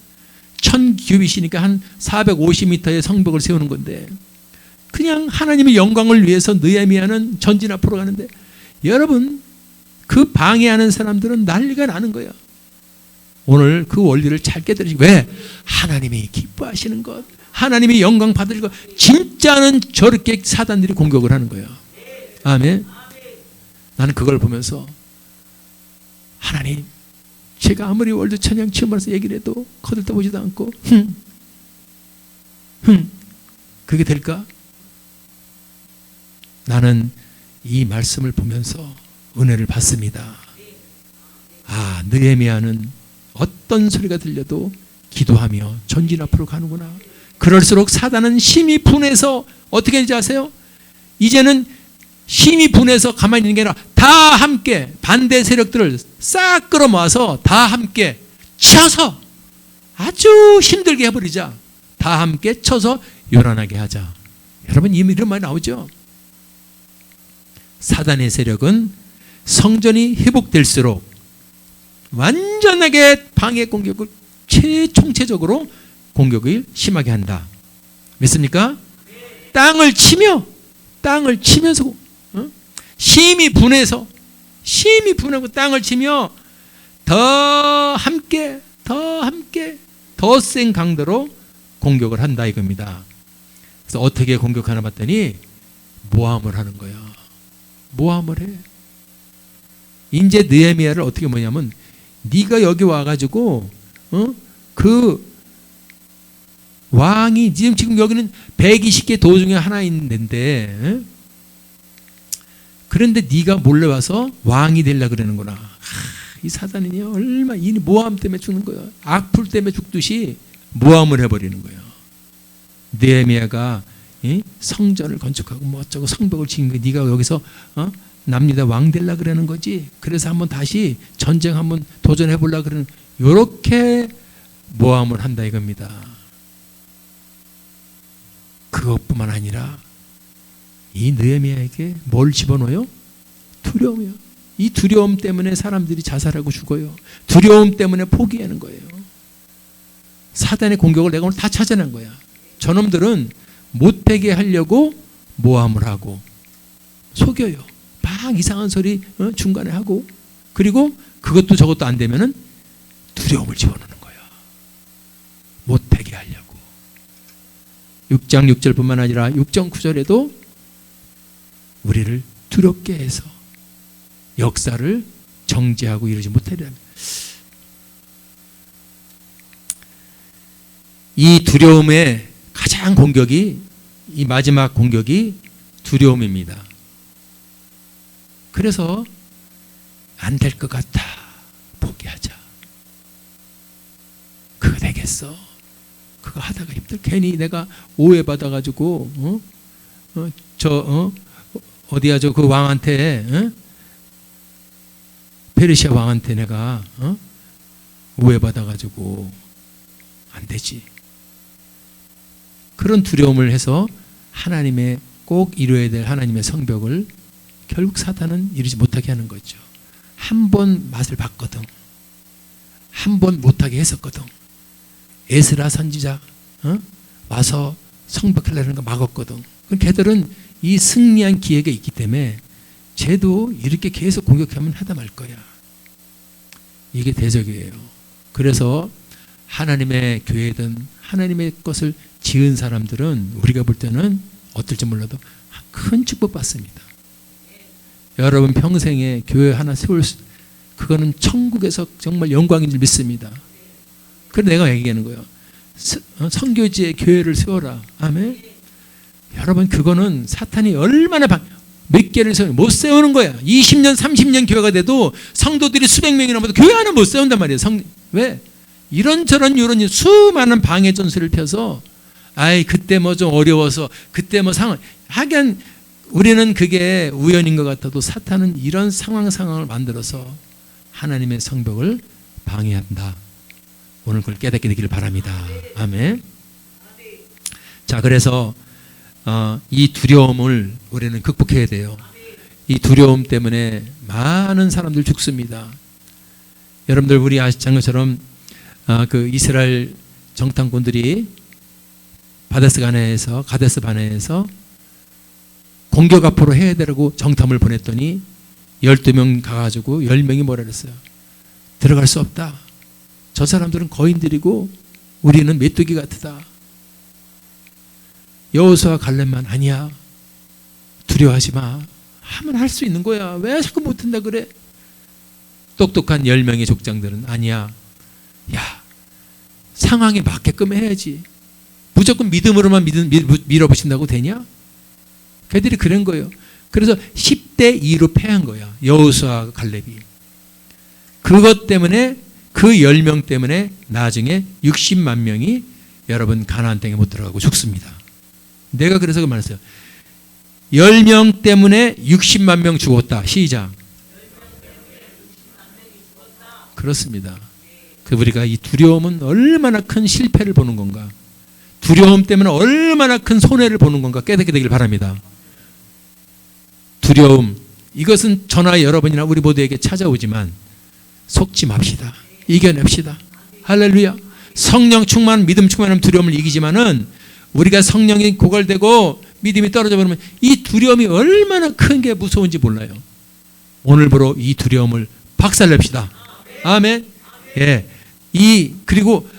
1000규빗이니까 한 450m의 성벽을 세우는 건데 그냥 하나님의 영광을 위해서 느헤미야는 전진 앞으로 가는데 여러분 그 방해하는 사람들은 난리가 나는 거야. 오늘 그 원리를 잘 깨달으시고. 왜? 하나님이 기뻐하시는 것, 하나님이 영광 받을 것. 진짜는 저렇게 사단들이 공격을 하는 거예요. 아멘. 나는 그걸 보면서 하나님, 제가 아무리 월드 찬양 치유하면서 얘기를 해도 거들떠보지도 않고 그게 될까? 나는 이 말씀을 보면서 은혜를 받습니다. 느헤미야는 어떤 소리가 들려도 기도하며 전진 앞으로 가는구나. 그럴수록 사단은 힘이 분해서 어떻게 되는지 아세요? 이제는 힘이 분해서 가만히 있는 게 아니라 다 함께 반대 세력들을 싹 끌어모아서 다 함께 쳐서 아주 힘들게 해버리자. 다 함께 쳐서 요란하게 하자. 여러분 이런 말이 나오죠? 사단의 세력은 성전이 회복될수록 완전하게 방해 공격을 총체적으로 공격을 심하게 한다. 믿습니까? 땅을 치면서 힘이 분해서 힘이 분하고 땅을 치며 더 함께 더 센 강도로 공격을 한다 이겁니다. 그래서 어떻게 공격하나 봤더니 모함을 하는 거야. 모함을 해. 이제 느헤미야를 어떻게 뭐냐면 네가 여기 와가지고 그 왕이 지금 여기는 120개 도 중에 하나 있는데 그런데 네가 몰래 와서 왕이 되려고 그러는구나. 이 사단이 얼마 이 모함 때문에 죽는 거야. 악풀 때문에 죽듯이 모함을 해버리는 거예요. 느헤미야가 성전을 건축하고 뭐 어쩌고 성벽을 지은 거 네가 여기서 남유다 왕 되려고 그러는 거지. 그래서 한번 다시 전쟁 한번 도전해 보려고 그러는 요렇게 모함을 한다 이겁니다. 그것뿐만 아니라 이 느헤미야에게 뭘 집어넣어요? 두려움이요. 이 두려움 때문에 사람들이 자살하고 죽어요. 두려움 때문에 포기하는 거예요. 사단의 공격을 내가 오늘 다 찾아낸 거야. 저놈들은 못되게 하려고 모함을 하고 속여요. 막 이상한 소리 중간에 하고 그리고 그것도 저것도 안 되면은 두려움을 집어넣는 거야. 못되게 하려고. 6장 6절뿐만 아니라 6장 9절에도 우리를 두렵게 해서 역사를 정지하고 이러지 못하리라. 이 두려움의 가장 공격이 이 마지막 공격이 두려움입니다. 그래서 안 될 것 같아. 포기하자. 그거 되겠어. 그거 하다가 힘들. 괜히 내가 오해받아가지고 어디야 저 그 왕한테 페르시아 왕한테 내가 오해받아가지고 안 되지. 그런 두려움을 해서 하나님의 꼭 이루어야 될 하나님의 성벽을 결국 사탄은 이루지 못하게 하는 거죠. 한 번 맛을 봤거든. 한 번 못하게 했었거든. 에스라 선지자 와서 성벽하려는 거 막았거든. 걔들은 이 승리한 기회가 있기 때문에 쟤도 이렇게 계속 공격하면 하다 말 거야. 이게 대적이에요. 그래서 하나님의 교회든 하나님의 것을 지은 사람들은 우리가 볼 때는 어떨지 몰라도 큰 축복 받습니다. 여러분 평생에 교회 하나 세울 그거는 천국에서 정말 영광인 줄 믿습니다. 그래서 내가 얘기하는 거예요. 선교지에 교회를 세워라. 아멘. 여러분 그거는 사탄이 얼마나 몇 개를 못 세우는 거야. 20년 30년 교회가 돼도 성도들이 수백 명이 넘어도 교회 하나 못 세운단 말이에요. 왜? 이런저런 수많은 방해 전술을 펴서 그때 뭐 좀 어려워서 그때 뭐 상황 하긴 우리는 그게 우연인 것 같아도 사탄은 이런 상황을 만들어서 하나님의 성벽을 방해한다. 오늘 그걸 깨닫게 되기를 바랍니다. 아멘. 자, 그래서 이 두려움을 우리는 극복해야 돼요. 이 두려움 때문에 많은 사람들 죽습니다. 여러분들 우리 아시는 것처럼 그 이스라엘 정탐꾼들이 가데스 바네에서 공격 앞으로 해야 되라고 정탐을 보냈더니 12명 가가지고 10명이 뭐라 그랬어요? 들어갈 수 없다. 저 사람들은 거인들이고 우리는 메뚜기 같다. 여호수아 갈렙만 아니야. 두려워하지 마. 하면 할 수 있는 거야. 왜 자꾸 못한다 그래? 똑똑한 10명의 족장들은 아니야. 야, 상황에 맞게끔 해야지. 무조건 믿음으로만 밀어붙인다고 되냐? 걔들이 그런 거예요. 그래서 10대 2로 패한 거야. 여호수아 갈렙이. 그것 때문에 그 10명 때문에 나중에 60만 명이 여러분 가나안 땅에 못 들어가고 죽습니다. 내가 그래서 그 말했어요. 10명 때문에 60만 명 죽었다. 시작. 그렇습니다. 우리가 이 두려움은 얼마나 큰 실패를 보는 건가. 두려움 때문에 얼마나 큰 손해를 보는 건가 깨닫게 되길 바랍니다. 두려움, 이것은 저나 여러분이나 우리 모두에게 찾아오지만 속지 맙시다. 이겨냅시다. 할렐루야. 성령 충만, 믿음 충만하면 두려움을 이기지만은 우리가 성령이 고갈되고 믿음이 떨어져 버리면 이 두려움이 얼마나 큰 게 무서운지 몰라요. 오늘부로 이 두려움을 박살냅시다. 아멘. 예. 그리고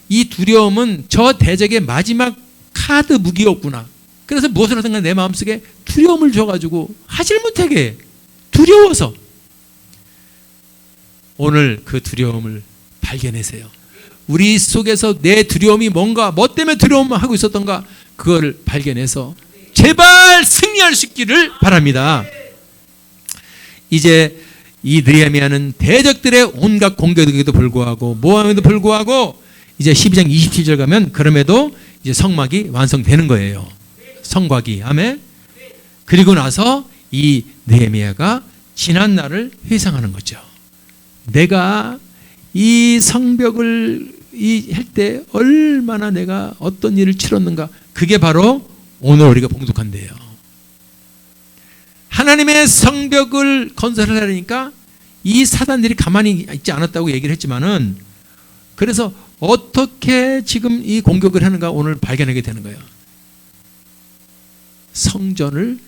이 두려움은 저 대적의 마지막 카드 무기였구나. 그래서 무엇을 하든가 내 마음속에 두려움을 줘가지고 하질 못하게 해. 두려워서. 오늘 그 두려움을 발견하세요. 우리 속에서 내 두려움이 뭔가, 뭐 때문에 두려움하고 있었던가, 그걸 발견해서 제발 승리할 수 있기를 바랍니다. 이제 이 느헤미야는 대적들의 온갖 공격에도 불구하고, 모함에도 불구하고, 이제 12장 27절 가면 그럼에도 이제 성막이 완성되는 거예요. 성곽이. 아멘. 그리고 나서 이 느헤미야가 지난 날을 회상하는 거죠. 내가 이 성벽을 할 때 얼마나 내가 어떤 일을 치렀는가. 그게 바로 오늘 우리가 봉독한대요. 하나님의 성벽을 건설하려니까 이 사단들이 가만히 있지 않았다고 얘기를 했지만은, 그래서 어떻게 지금 이 공격을 하는가 오늘 발견하게 되는 거예요. 성전을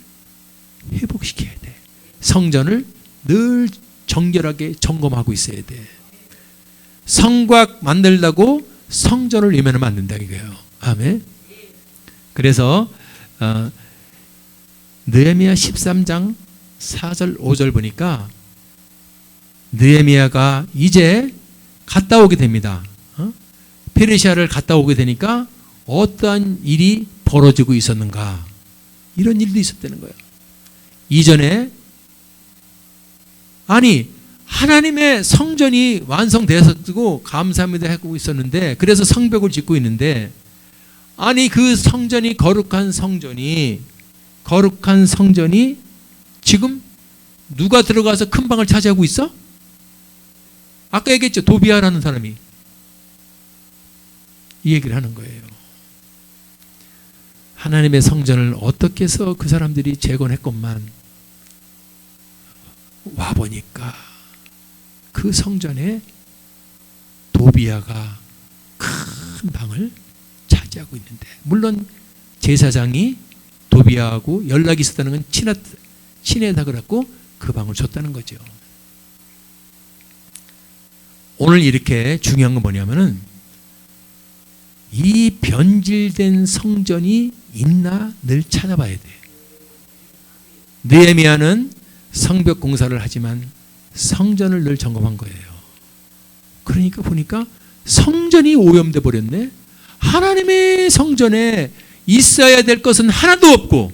회복시켜야 돼. 성전을 늘 정결하게 점검하고 있어야 돼. 성곽 만들다고 성전을 위면하면 안 된다 이거예요. 아멘. 그래서 느헤미야 13장 4절 5절 보니까 느헤미야가 이제 갔다 오게 됩니다. 페르시아를 갔다 오게 되니까 어떠한 일이 벌어지고 있었는가, 이런 일도 있었다는 거예요. 이전에 아니 하나님의 성전이 완성되었고 감사합니다 하고 있었는데, 그래서 성벽을 짓고 있는데, 아니 그 성전이 거룩한 성전이 지금 누가 들어가서 큰 방을 차지하고 있어? 아까 얘기했죠. 도비아라는 사람이 이 얘기를 하는 거예요. 하나님의 성전을 어떻게 해서 그 사람들이 재건했건만 와보니까 그 성전에 도비아가 큰 방을 차지하고 있는데, 물론 제사장이 도비아하고 연락이 있었다는 건 친하다 그랬고 그 방을 줬다는 거죠. 오늘 이렇게 중요한 건 뭐냐면은, 이 변질된 성전이 있나 늘 찾아봐야 돼. 느헤미야는 성벽 공사를 하지만 성전을 늘 점검한 거예요. 그러니까 보니까 성전이 오염돼 버렸네. 하나님의 성전에 있어야 될 것은 하나도 없고,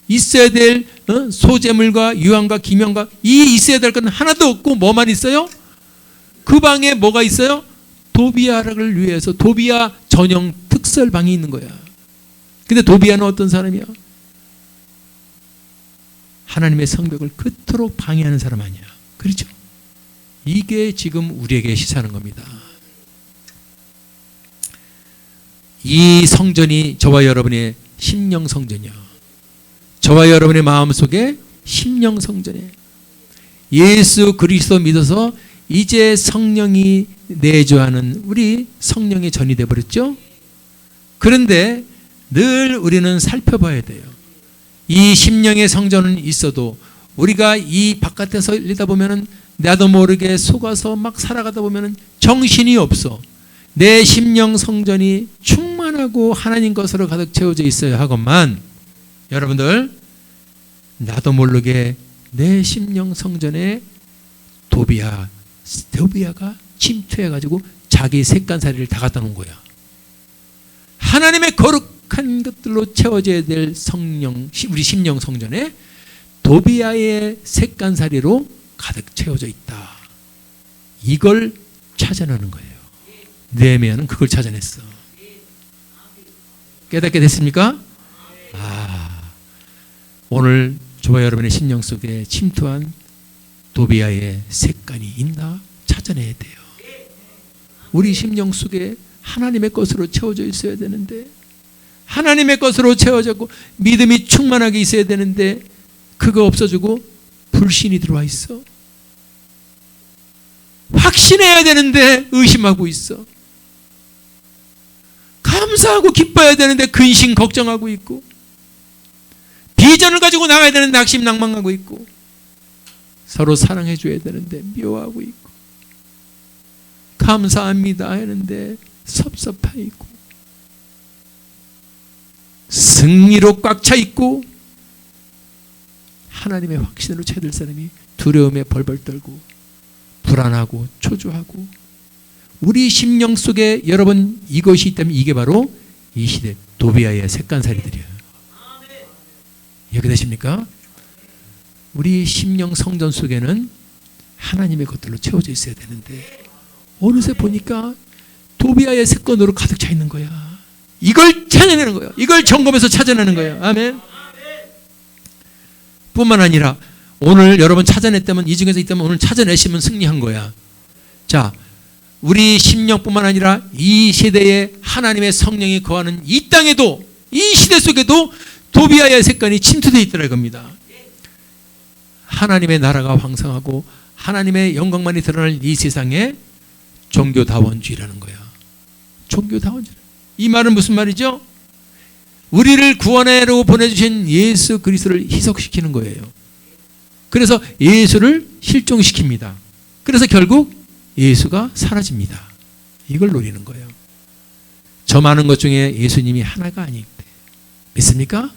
있어야 될 소재물과 유황과 기명과 이 있어야 될 것은 하나도 없고, 뭐만 있어요? 그 방에 뭐가 있어요? 도비아를 위해서 도비아 전용 특설방이 있는 거야. 근데 도비아는 어떤 사람이야? 하나님의 성벽을 그토록 방해하는 사람 아니야. 그렇죠? 이게 지금 우리에게 시사하는 겁니다. 이 성전이 저와 여러분의 심령 성전이야. 저와 여러분의 마음속에 심령 성전이에요. 예수 그리스도 믿어서 이제 성령이 내주하는 우리 성령의 전이 되어버렸죠. 그런데 늘 우리는 살펴봐야 돼요. 이 심령의 성전은 있어도 우리가 이 바깥에서 일다 보면은 나도 모르게 속아서 막 살아가다 보면은 정신이 없어. 내 심령 성전이 충만하고 하나님 것으로 가득 채워져 있어야 하건만, 여러분들 나도 모르게 내 심령 성전에 도비아가 침투해가지고 자기 색간살이를 다 갖다 놓은 거야. 하나님의 거룩한 것들로 채워져야 될 성령, 우리 심령 성전에 도비아의 색간살이로 가득 채워져 있다. 이걸 찾아내는 거예요. 느헤미야는 그걸 찾아냈어. 깨닫게 됐습니까? 오늘 저와 여러분의 심령 속에 침투한 도비아의 색간이 있나 찾아내야 돼요. 우리 심령 속에 하나님의 것으로 채워져 있어야 되는데, 하나님의 것으로 채워졌고 믿음이 충만하게 있어야 되는데 그거 없어지고 불신이 들어와 있어. 확신해야 되는데 의심하고 있어. 감사하고 기뻐해야 되는데 근심 걱정하고 있고, 비전을 가지고 나가야 되는데 낙심 낭망하고 있고, 서로 사랑해 줘야 되는데 미워하고 있고, 감사합니다 하는데 섭섭해 있고, 승리로 꽉 차 있고, 하나님의 확신으로 채될 사람이 두려움에 벌벌 떨고 불안하고 초조하고 우리 심령 속에 여러분 이것이 있다면 이게 바로 이 시대 도비아의 색간살이들이에요. 이해되십니까? 우리 심령 성전 속에는 하나님의 것들로 채워져 있어야 되는데 어느새 보니까 도비아의 색건으로 가득 차 있는 거야. 이걸 찾아내는 거야. 이걸 점검해서 찾아내는 거야. 아멘. 뿐만 아니라 오늘 여러분 찾아냈다면, 이 중에서 있다면 오늘 찾아내시면 승리한 거야. 자, 우리 심령뿐만 아니라 이 시대에 하나님의 성령이 거하는 이 땅에도, 이 시대 속에도 도비아의 색깔이 침투되어 있더라 이겁니다. 하나님의 나라가 황성하고 하나님의 영광만이 드러날 이 세상에 종교다원주의라는 거야. 종교다원주의. 이 말은 무슨 말이죠? 우리를 구원하러 보내주신 예수 그리스도를 희석시키는 거예요. 그래서 예수를 실종시킵니다. 그래서 결국 예수가 사라집니다. 이걸 노리는 거예요. 저 많은 것 중에 예수님이 하나가 아닌데 믿습니까?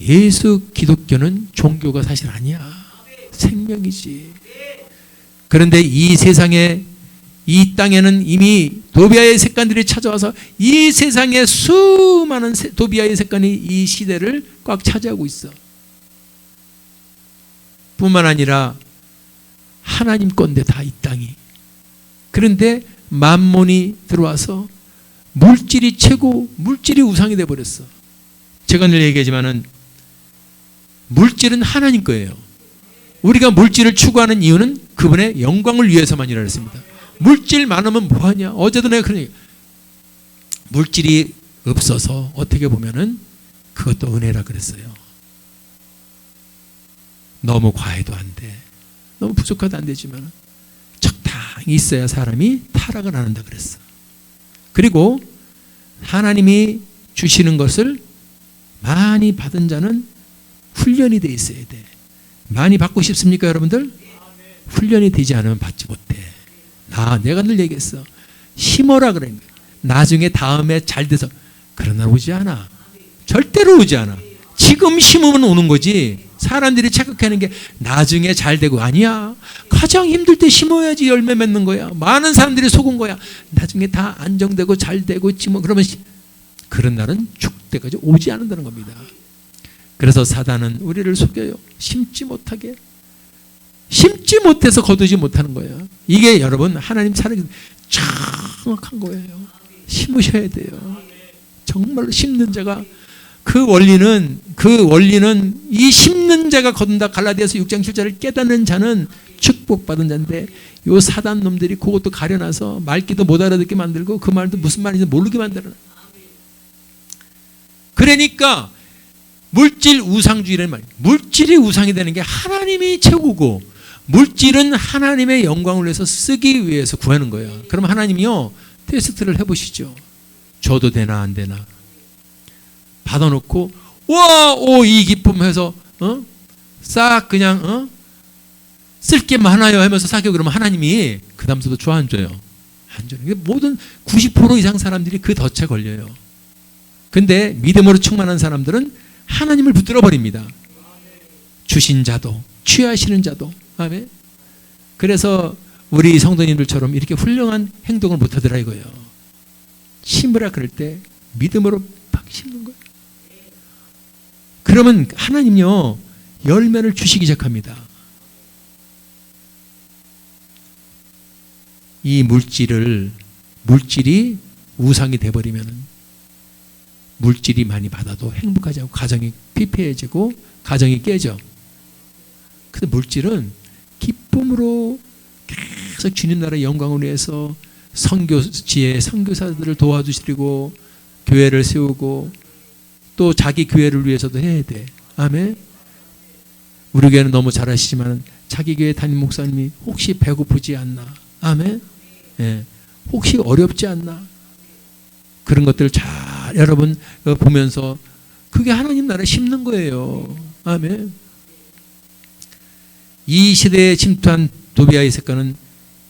예수 기독교는 종교가 사실 아니야. 생명이지. 그런데 이 세상에, 이 땅에는 이미 도비아의 색간들이 찾아와서 이 세상에 수많은 도비아의 색간이 이 시대를 꽉 차지하고 있어. 뿐만 아니라 하나님 건데 다 이 땅이. 그런데 만몬이 들어와서 물질이 최고, 물질이 우상이 돼버렸어. 제가 늘 얘기하지만은 물질은 하나님 거예요. 우리가 물질을 추구하는 이유는 그분의 영광을 위해서만이라 했습니다. 물질 많으면 뭐하냐. 어제도 내가 그런 얘기. 물질이 없어서 어떻게 보면은 그것도 은혜라 그랬어요. 너무 과해도 안 돼. 너무 부족하도 안 되지만 적당히 있어야 사람이 타락을 안 한다 그랬어. 그리고 하나님이 주시는 것을 많이 받은 자는 훈련이 돼 있어야 돼. 많이 받고 싶습니까 여러분들? 훈련이 되지 않으면 받지 못해. 내가 늘 얘기했어. 심어라 그래. 나중에 다음에 잘 돼서. 그런 날 오지 않아. 절대로 오지 않아. 지금 심으면 오는 거지. 사람들이 착각하는 게 나중에 잘 되고, 아니야. 가장 힘들 때 심어야지 열매 맺는 거야. 많은 사람들이 속은 거야. 나중에 다 안정되고 잘 되고 그러면 그런 날은 죽을 때까지 오지 않는다는 겁니다. 그래서 사단은 우리를 속여요. 심지 못하게. 심지 못해서 거두지 못하는 거예요. 이게 여러분 하나님 사랑이 정확한 거예요. 심으셔야 돼요. 정말로 심는 자가, 그 원리는 이 심는 자가 거둔다. 갈라디아서 6장 7절을 깨닫는 자는 축복받은 자인데, 요 사단 놈들이 그것도 가려놔서 말귀도 못 알아듣게 만들고 그 말도 무슨 말인지 모르게 만들어. 그러니까 물질 우상주의라는 말, 물질이 우상이 되는 게 하나님이 최고고, 물질은 하나님의 영광을 위해서 쓰기 위해서 구하는 거예요. 그럼 하나님이요, 테스트를 해보시죠. 줘도 되나 안 되나. 받아놓고 이 기쁨 해서 싹 그냥 쓸 게 많아요 하면서 사겨. 그러면 하나님이 그 다음부터 줘 안 줘요? 안 줘요. 모든 90% 이상 사람들이 그 덫에 걸려요. 근데 믿음으로 충만한 사람들은 하나님을 붙들어 버립니다. 주신 자도 취하시는 자도. 아멘. 그래서 우리 성도님들처럼 이렇게 훌륭한 행동을 못하더라 이거예요. 심으라 그럴 때 믿음으로 팍 심는 거예요. 그러면 하나님요 열매를 주시기 시작합니다. 이 물질이 우상이 돼버리면 물질이 많이 받아도 행복하지 않고 가정이 피폐해지고 가정이 깨져. 근데 물질은 기쁨으로 계속 주님 나라의 영광을 위해서 선교지에 선교사들을 도와주시고 교회를 세우고 또 자기 교회를 위해서도 해야 돼. 아멘. 우리 교회는 너무 잘하시지만 자기 교회 담임 목사님이 혹시 배고프지 않나? 아멘. 예. 혹시 어렵지 않나? 그런 것들을 잘 여러분 보면서 그게 하나님 나라에 심는 거예요. 아멘. 이 시대에 침투한 도비아의 색깔은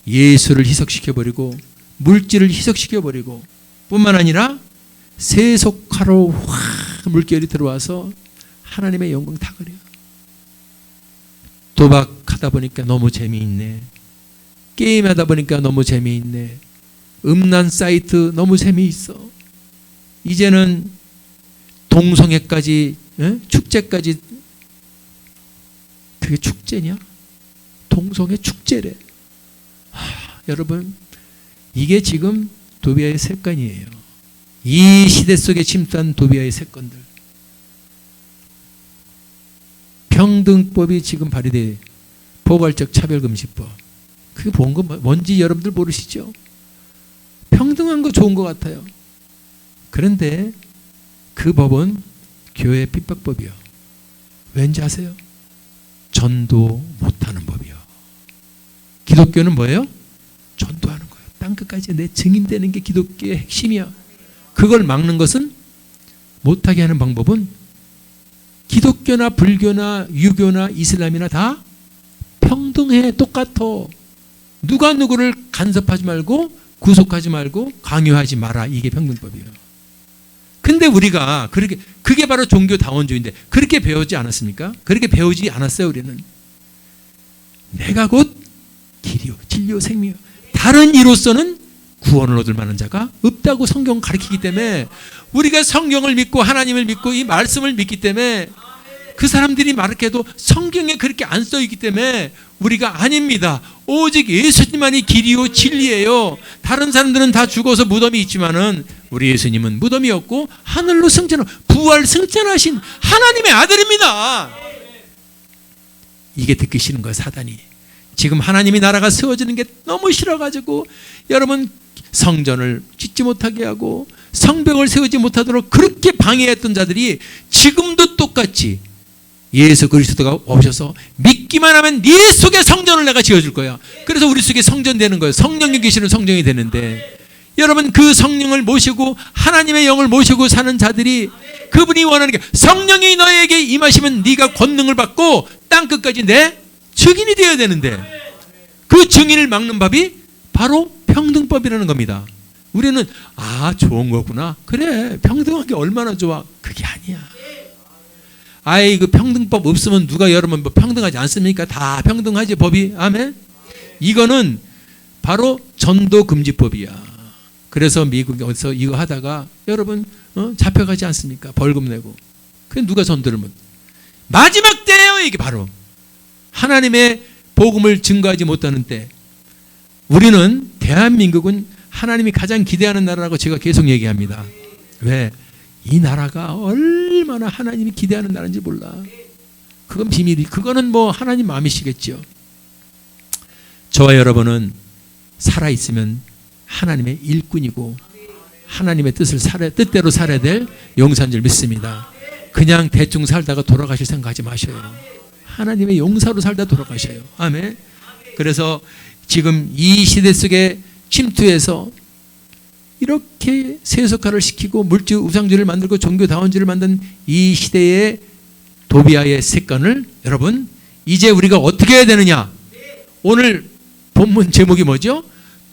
예수를 희석시켜버리고 물질을 희석시켜버리고 뿐만 아니라 세속화로 확 물결이 들어와서 하나님의 영광 다 그래요. 도박하다 보니까 너무 재미있네. 게임하다 보니까 너무 재미있네. 음란 사이트 너무 재미있어. 이제는 동성애까지, 축제까지. 그게 축제냐? 동성애 축제래. 여러분, 이게 지금 도비아의 습관이에요. 이 시대 속에 침투한 도비아의 습관들. 평등법이 지금 발의돼, 포괄적 차별금지법. 그게 뭔지 여러분들 모르시죠? 평등한 거 좋은 것 같아요. 그런데 그 법은 교회 핍박법이요. 왠지 아세요? 전도 못하는 법이요. 기독교는 뭐예요? 전도하는 거예요. 땅끝까지 내 증인되는 게 기독교의 핵심이야. 그걸 막는 것은, 못하게 하는 방법은 기독교나 불교나 유교나 이슬람이나 다 평등해. 똑같아. 누가 누구를 간섭하지 말고 구속하지 말고 강요하지 마라. 이게 평등법이에요. 근데 우리가 그게 바로 종교다원주의인데 그렇게 배우지 않았습니까? 그렇게 배우지 않았어요. 우리는 내가 곧 길이요 진리요 생명이요, 다른 이로서는 구원을 얻을 만한 자가 없다고 성경 가르치기 때문에, 우리가 성경을 믿고 하나님을 믿고 이 말씀을 믿기 때문에, 그 사람들이 말해도 성경에 그렇게 안 써있기 때문에 우리가 아닙니다. 오직 예수님만이 길이요 진리예요. 다른 사람들은 다 죽어서 무덤이 있지만은 우리 예수님은 무덤이 없고 하늘로 승천하신, 부활 승천하신 하나님의 아들입니다. 이게 듣기 싫은 거야, 사단이. 지금 하나님의 나라가 세워지는 게 너무 싫어가지고 여러분 성전을 짓지 못하게 하고 성벽을 세우지 못하도록 그렇게 방해했던 자들이 지금도 똑같이 예수 그리스도가 오셔서 믿기만 하면 네 속에 성전을 내가 지어줄 거야. 그래서 우리 속에 성전 되는 거예요. 성령이 계시는 성전이 되는데, 여러분 그 성령을 모시고 하나님의 영을 모시고 사는 자들이, 그분이 원하는 게, 성령이 너에게 임하시면 네가 권능을 받고 땅끝까지 내 증인이 되어야 되는데, 그 증인을 막는 법이 바로 평등법이라는 겁니다. 우리는 좋은 거구나. 그래, 평등한 게 얼마나 좋아. 그게 아니야. 그 평등법 없으면 누가 여러분 뭐 평등하지 않습니까? 다 평등하지 법이. 아멘. 이거는 바로 전도금지법이야. 그래서 미국에서 이거 하다가 여러분 잡혀가지 않습니까? 벌금 내고. 그 누가 전도를 못. 마지막 때예요. 이게 바로 하나님의 복음을 증거하지 못하는 때. 우리는, 대한민국은 하나님이 가장 기대하는 나라라고 제가 계속 얘기합니다. 왜? 이 나라가 얼마나 하나님이 기대하는 나라인지 몰라. 그건 비밀이, 그거는 뭐 하나님 마음이시겠죠. 저와 여러분은 살아있으면 하나님의 일꾼이고 하나님의 뜻대로 살아야 될 용사인 줄 믿습니다. 그냥 대충 살다가 돌아가실 생각하지 마셔요. 하나님의 용사로 살다 돌아가셔요. 아멘. 그래서 지금 이 시대 속에 침투해서 이렇게 세속화를 시키고 물질 우상주의를 만들고 종교다원주의를 만든 이 시대의 도비아의 습관을, 여러분 이제 우리가 어떻게 해야 되느냐? 오늘 본문 제목이 뭐죠?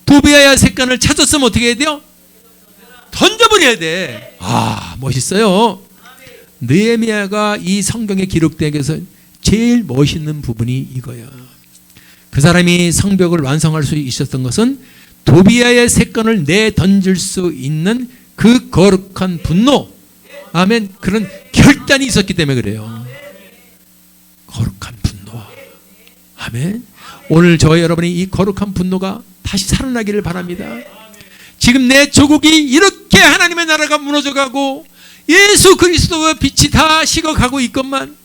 도비아의 습관을 찾았으면 어떻게 해야 돼요? 던져버려야 돼. 멋있어요. 느헤미야가 이 성경에 기록되기 위해서 제일 멋있는 부분이 이거야. 그 사람이 성벽을 완성할 수 있었던 것은 도비아의 습관을 내던질 수 있는 그 거룩한 분노, 아멘, 그런 결단이 있었기 때문에 그래요. 거룩한 분노, 아멘. 오늘 저와 여러분이 이 거룩한 분노가 다시 살아나기를 바랍니다. 지금 내 조국이 이렇게 하나님의 나라가 무너져가고 예수 그리스도의 빛이 다 식어가고 있건만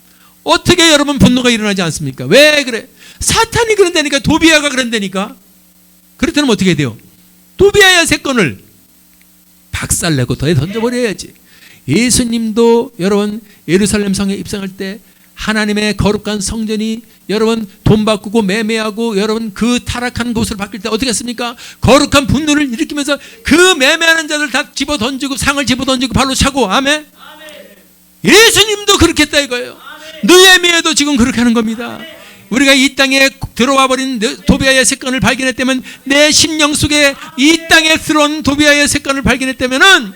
어떻게 여러분 분노가 일어나지 않습니까? 왜 그래? 사탄이 그런다니까. 도비아가 그런다니까. 그렇다면 어떻게 돼요? 도비아의 습관을 박살내고 더해 던져버려야지. 예수님도 여러분 예루살렘 성에 입성할 때 하나님의 거룩한 성전이 여러분 돈 바꾸고 매매하고 여러분 그 타락한 곳을 바뀔 때 어떻게 했습니까? 거룩한 분노를 일으키면서 그 매매하는 자들 다 집어 던지고 상을 집어 던지고 발로 차고. 아멘. 예수님도 그렇게 했다 이거예요. 느헤미야도 지금 그렇게 하는 겁니다. 우리가 이 땅에 들어와 버린 도비아의 습관을 발견했다면, 내 심령 속에 이 땅에 들어온 도비아의 습관을 발견했다면은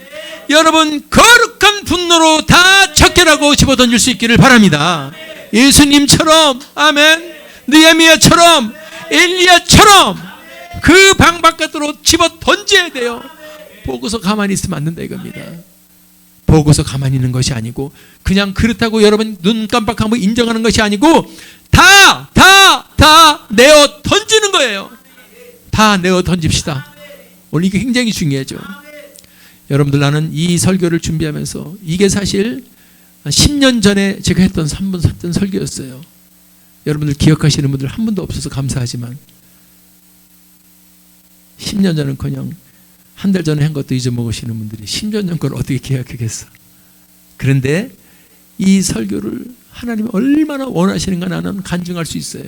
여러분 거룩한 분노로 다 척결하고 집어던질 수 있기를 바랍니다. 예수님처럼, 아멘, 느헤미야처럼, 엘리야처럼 그 방 바깥으로 집어 던져야 돼요. 보고서 가만히 있으면 안 된다 이겁니다. 보고서 가만히 있는 것이 아니고 그냥 그렇다고 여러분 눈 깜빡하고 인정하는 것이 아니고 다 내어 던지는 거예요. 다 내어 던집시다. 오늘 이게 굉장히 중요하죠. 여러분들, 나는 이 설교를 준비하면서 이게 사실 10년 전에 제가 했던 3분 3전 설교였어요. 여러분들 기억하시는 분들 한 분도 없어서 감사하지만 10년 전은 그냥 한 달 전에 한 것도 잊어먹으시는 분들이 10년 전 걸 어떻게 기억하겠어. 그런데 이 설교를 하나님이 얼마나 원하시는가 나는 간증할 수 있어요.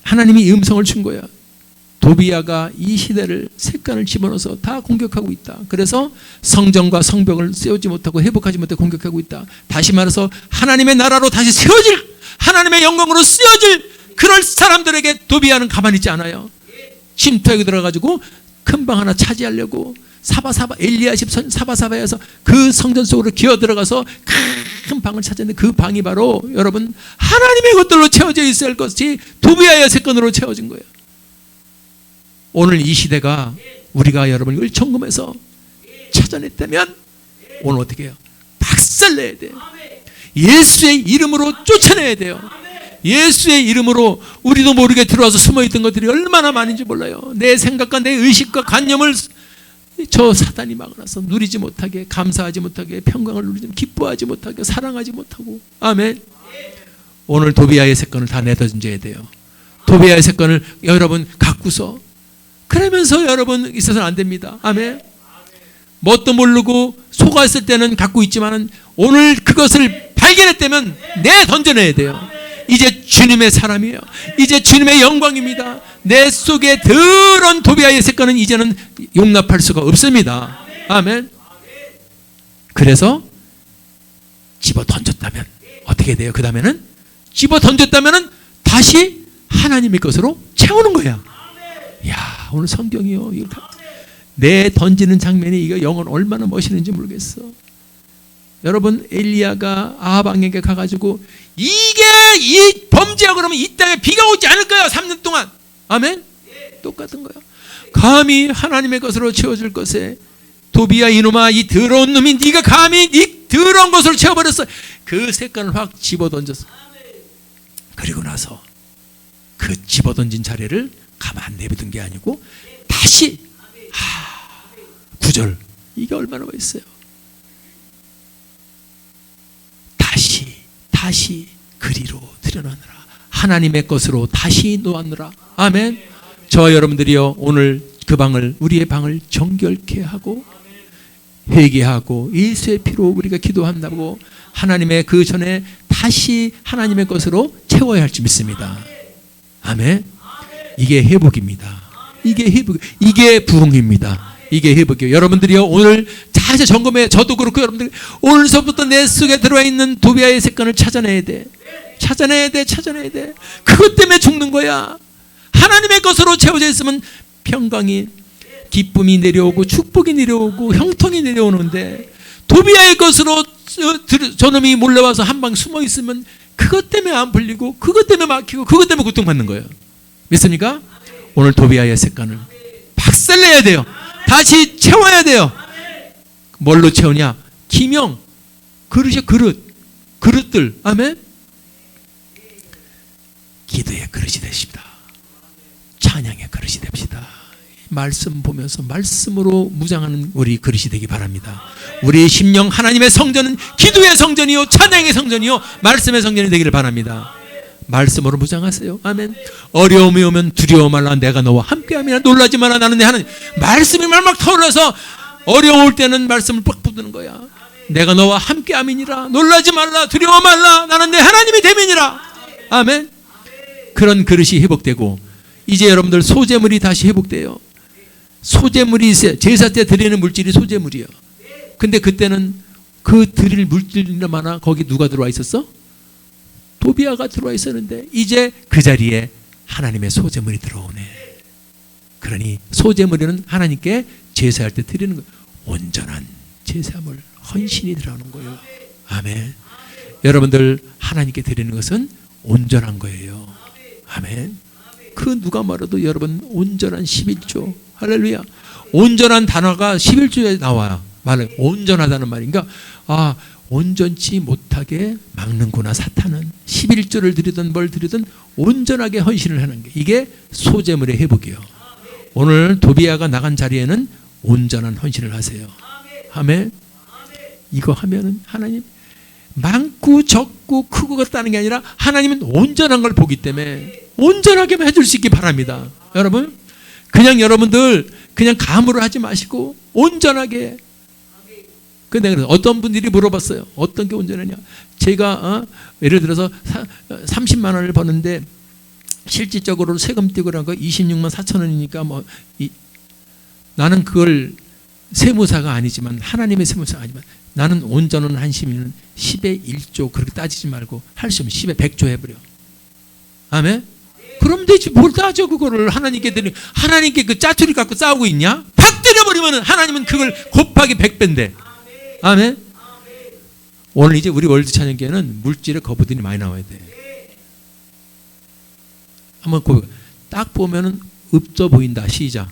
하나님이 이 음성을 준 거야. 도비야가 이 시대를 색간을 집어넣어서 다 공격하고 있다. 그래서 성전과 성벽을 세우지 못하고 회복하지 못해 공격하고 있다. 다시 말해서 하나님의 나라로 다시 세워질, 하나님의 영광으로 쓰여질 그럴 사람들에게 도비야는 가만히 있지 않아요. 침투하게 들어가지고 큰 방 하나 차지하려고 엘리야 집 사바사바에서 그 성전 속으로 기어 들어가서 큰 방을 찾았는데 그 방이 바로 여러분 하나님의 것들로 채워져 있어야 할 것이 도비야의 세건으로 채워진 거예요. 오늘 이 시대가 우리가 여러분을 점검해서 찾아냈다면 오늘 어떻게 해요? 박살내야 돼요. 예수의 이름으로 쫓아내야 돼요. 예수의 이름으로 우리도 모르게 들어와서 숨어있던 것들이 얼마나 많은지 몰라요. 내 생각과 내 의식과 관념을 저 사단이 막아놔서 누리지 못하게, 감사하지 못하게, 평강을 누리지 못하게, 기뻐하지 못하게, 사랑하지 못하고. 아멘. 오늘 도비야의 세건을 다 내던져야 돼요. 도비야의 세건을 여러분 갖고서, 그러면서 여러분 있어서는 안 됩니다. 아멘. 뭣도 모르고 속았을 때는 갖고 있지만 오늘 그것을 발견했다면 던져내야 돼요. 이제 주님의 사람이에요. 이제 주님의 영광입니다. 내 속에 더러운 도비야의 세건은 이제는 용납할 수가 없습니다. 아멘. 그래서 집어 던졌다면 어떻게 돼요? 그 다음에는 집어 던졌다면 다시 하나님의 것으로 채우는 거야. 야, 오늘 성경이요, 내 던지는 장면이 이거 영혼 얼마나 멋있는지 모르겠어. 여러분, 엘리야가 아합왕에게 가가지고 이게 이 범죄하고 그러면 이 땅에 비가 오지 않을 거야 3년 동안. 아멘. 똑같은 거야. 감히 하나님의 것으로 채워줄 것에 도비야 이놈아, 이 더러운 놈이 네가 감히 이 더러운 것을 채워버렸어. 그 색깔을 확 집어던졌어. 그리고 나서 그 집어던진 자리를 가만 내비둔 게 아니고 다시 9절, 이게 얼마나 멋있어요. 다시 그리로 들여놓느라, 하나님의 것으로 다시 놓았느라. 아멘. 저와 여러분들이요, 오늘 그 방을, 우리의 방을 정결케 하고 회개하고 예수의 피로 우리가 기도한다고 하나님의 그 전에 다시 하나님의 것으로 채워야 할 줄 믿습니다. 아멘. 이게 회복입니다. 이게 부흥입니다. 이게 회복이에요. 여러분들이요, 오늘 다시 점검해. 저도 그렇고 여러분들 오늘서부터 내 속에 들어와 있는 도비야의 세건을 찾아내야 돼. 그것 때문에 죽는 거야. 하나님의 것으로 채워져 있으면 평강이, 기쁨이 내려오고 축복이 내려오고 형통이 내려오는데, 도비야의 것으로 저놈이 몰려와서 한 방 숨어 있으면 그것 때문에 안 풀리고 그것 때문에 막히고 그것 때문에 고통받는 거예요. 믿습니까? 오늘 도비야의 세건을 박살내야 돼요. 다시 채워야 돼요. 뭘로 채우냐? 기명, 그릇이야, 그릇들. 아멘. 기도의 그릇이 되십니다. 찬양의 그릇이 됩시다. 말씀 보면서 말씀으로 무장하는 우리 그릇이 되기 바랍니다. 우리의 심령, 하나님의 성전은 기도의 성전이요, 찬양의 성전이요, 말씀의 성전이 되기를 바랍니다. 말씀으로 무장하세요. 아멘. 어려움이 오면 두려워 말라, 내가 너와 함께함이라. 놀라지 마라, 나는 내 하나님. 말씀이 막 터올라서 어려울 때는 말씀을 빡 붙드는 거야. 내가 너와 함께함이니라. 놀라지 말라, 두려워 말라, 나는 내 하나님이 됨이니라. 아멘. 그런 그릇이 회복되고, 이제 여러분들 소재물이 다시 회복돼요. 소재물이 있어요. 제사 때 드리는 물질이 소재물이에요. 근데 그때는 그 드릴 물질이나 거기 누가 들어와 있었어? 도비야가 들어와 있었는데 이제 그 자리에 하나님의 소재물이 들어오네. 그러니 소재물은 하나님께 제사할 때 드리는 거예요. 온전한 제사물, 헌신이 들어오는 거예요. 아멘. 여러분들, 하나님께 드리는 것은 온전한 거예요. 아멘. 그 누가 말해도 여러분 온전한 11조. 할렐루야. 온전한 단어가 11조에 나와요. 말은 온전하다는 말인가? 아, 온전치 못하게 막는구나 사탄은. 11조를 드리든 뭘 드리든 온전하게 헌신을 하는 게 이게 소재물의 회복이에요. 오늘 도비야가 나간 자리에는 온전한 헌신을 하세요. 아멘. 이거 하면은 하나님 많고 적고 크고 같다는 게 아니라 하나님은 온전한 걸 보기 때문에 온전하게만 해줄 수 있기 바랍니다. 여러분 그냥 여러분들 그냥 감으로 하지 마시고 온전하게. 근데 어떤 분들이 물어봤어요. 어떤 게 온전하냐? 제가 예를 들어서 30만 원을 버는데 실질적으로 세금 떼고 그런 거 26만 4천 원이니까 뭐 나는 그걸 세무사가 아니지만 하나님의 세무사가 아니지만 나는 온전한 한심이는 10의 1조 그렇게 따지지 말고 할 수 없으면 10의 100조 해버려. 아멘? 그럼 되지 뭘 따져 그거를 하나님께 드리니 하나님께 그 짜투리 갖고 싸우고 있냐? 팍 때려버리면 하나님은 그걸 곱하기 100배인데. 아멘? 오늘 이제 우리 월드 찬양교회는 물질의 거부들이 많이 나와야 돼. 한번 딱 보면은 없어 보인다. 시작.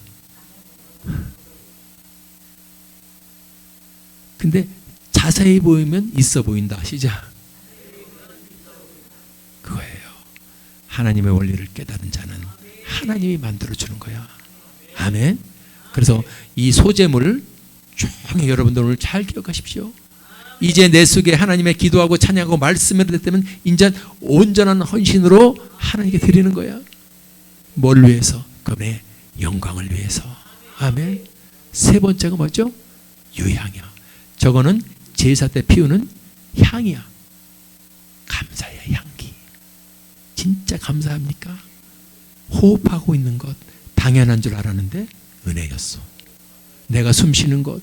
근데 자세히 보이면 있어 보인다. 시작. 그거예요. 하나님의 원리를 깨달은 자는 하나님이 만들어주는 거야. 아멘. 그래서 이 소재물을 종일 여러분들 오늘 잘 기억하십시오. 이제 내 속에 하나님의 기도하고 찬양하고 말씀을 듣다면 이제 온전한 헌신으로 하나님께 드리는 거야. 뭘 위해서? 그분의 영광을 위해서. 아멘. 세 번째가 뭐죠? 유향이야. 저거는 제사 때 피우는 향이야. 감사의 향기. 진짜 감사합니까? 호흡하고 있는 것 당연한 줄 알았는데 은혜였어. 내가 숨 쉬는 것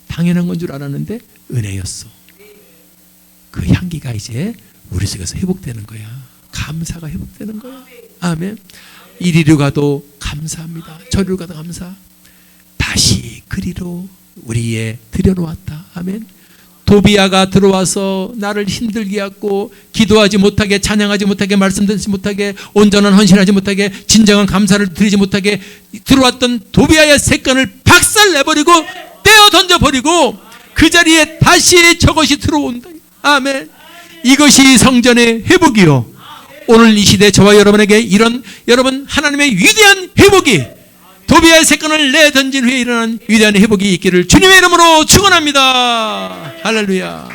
당연한 건 줄 알았는데 은혜였어. 그 향기가 이제 우리 속에서 회복되는 거야. 감사가 회복되는 거야. 아멘. 이리로 가도 감사합니다. 저리로 가도 감사. 다시 그리로 우리의 들여놓았다. 아멘. 도비야가 들어와서 나를 힘들게 하고 기도하지 못하게 찬양하지 못하게 말씀 듣지 못하게 온전한 헌신하지 못하게 진정한 감사를 드리지 못하게 들어왔던 도비야의 셋간을 박살내버리고 떼어 던져버리고 그 자리에 다시 저것이 들어온다. 아멘. 이것이 성전의 회복이요. 오늘 이 시대 저와 여러분에게 이런 여러분 하나님의 위대한 회복이 도비야의 셋간을 내던진 후에 일어난 위대한 회복이 있기를 주님의 이름으로 축원합니다. 할렐루야.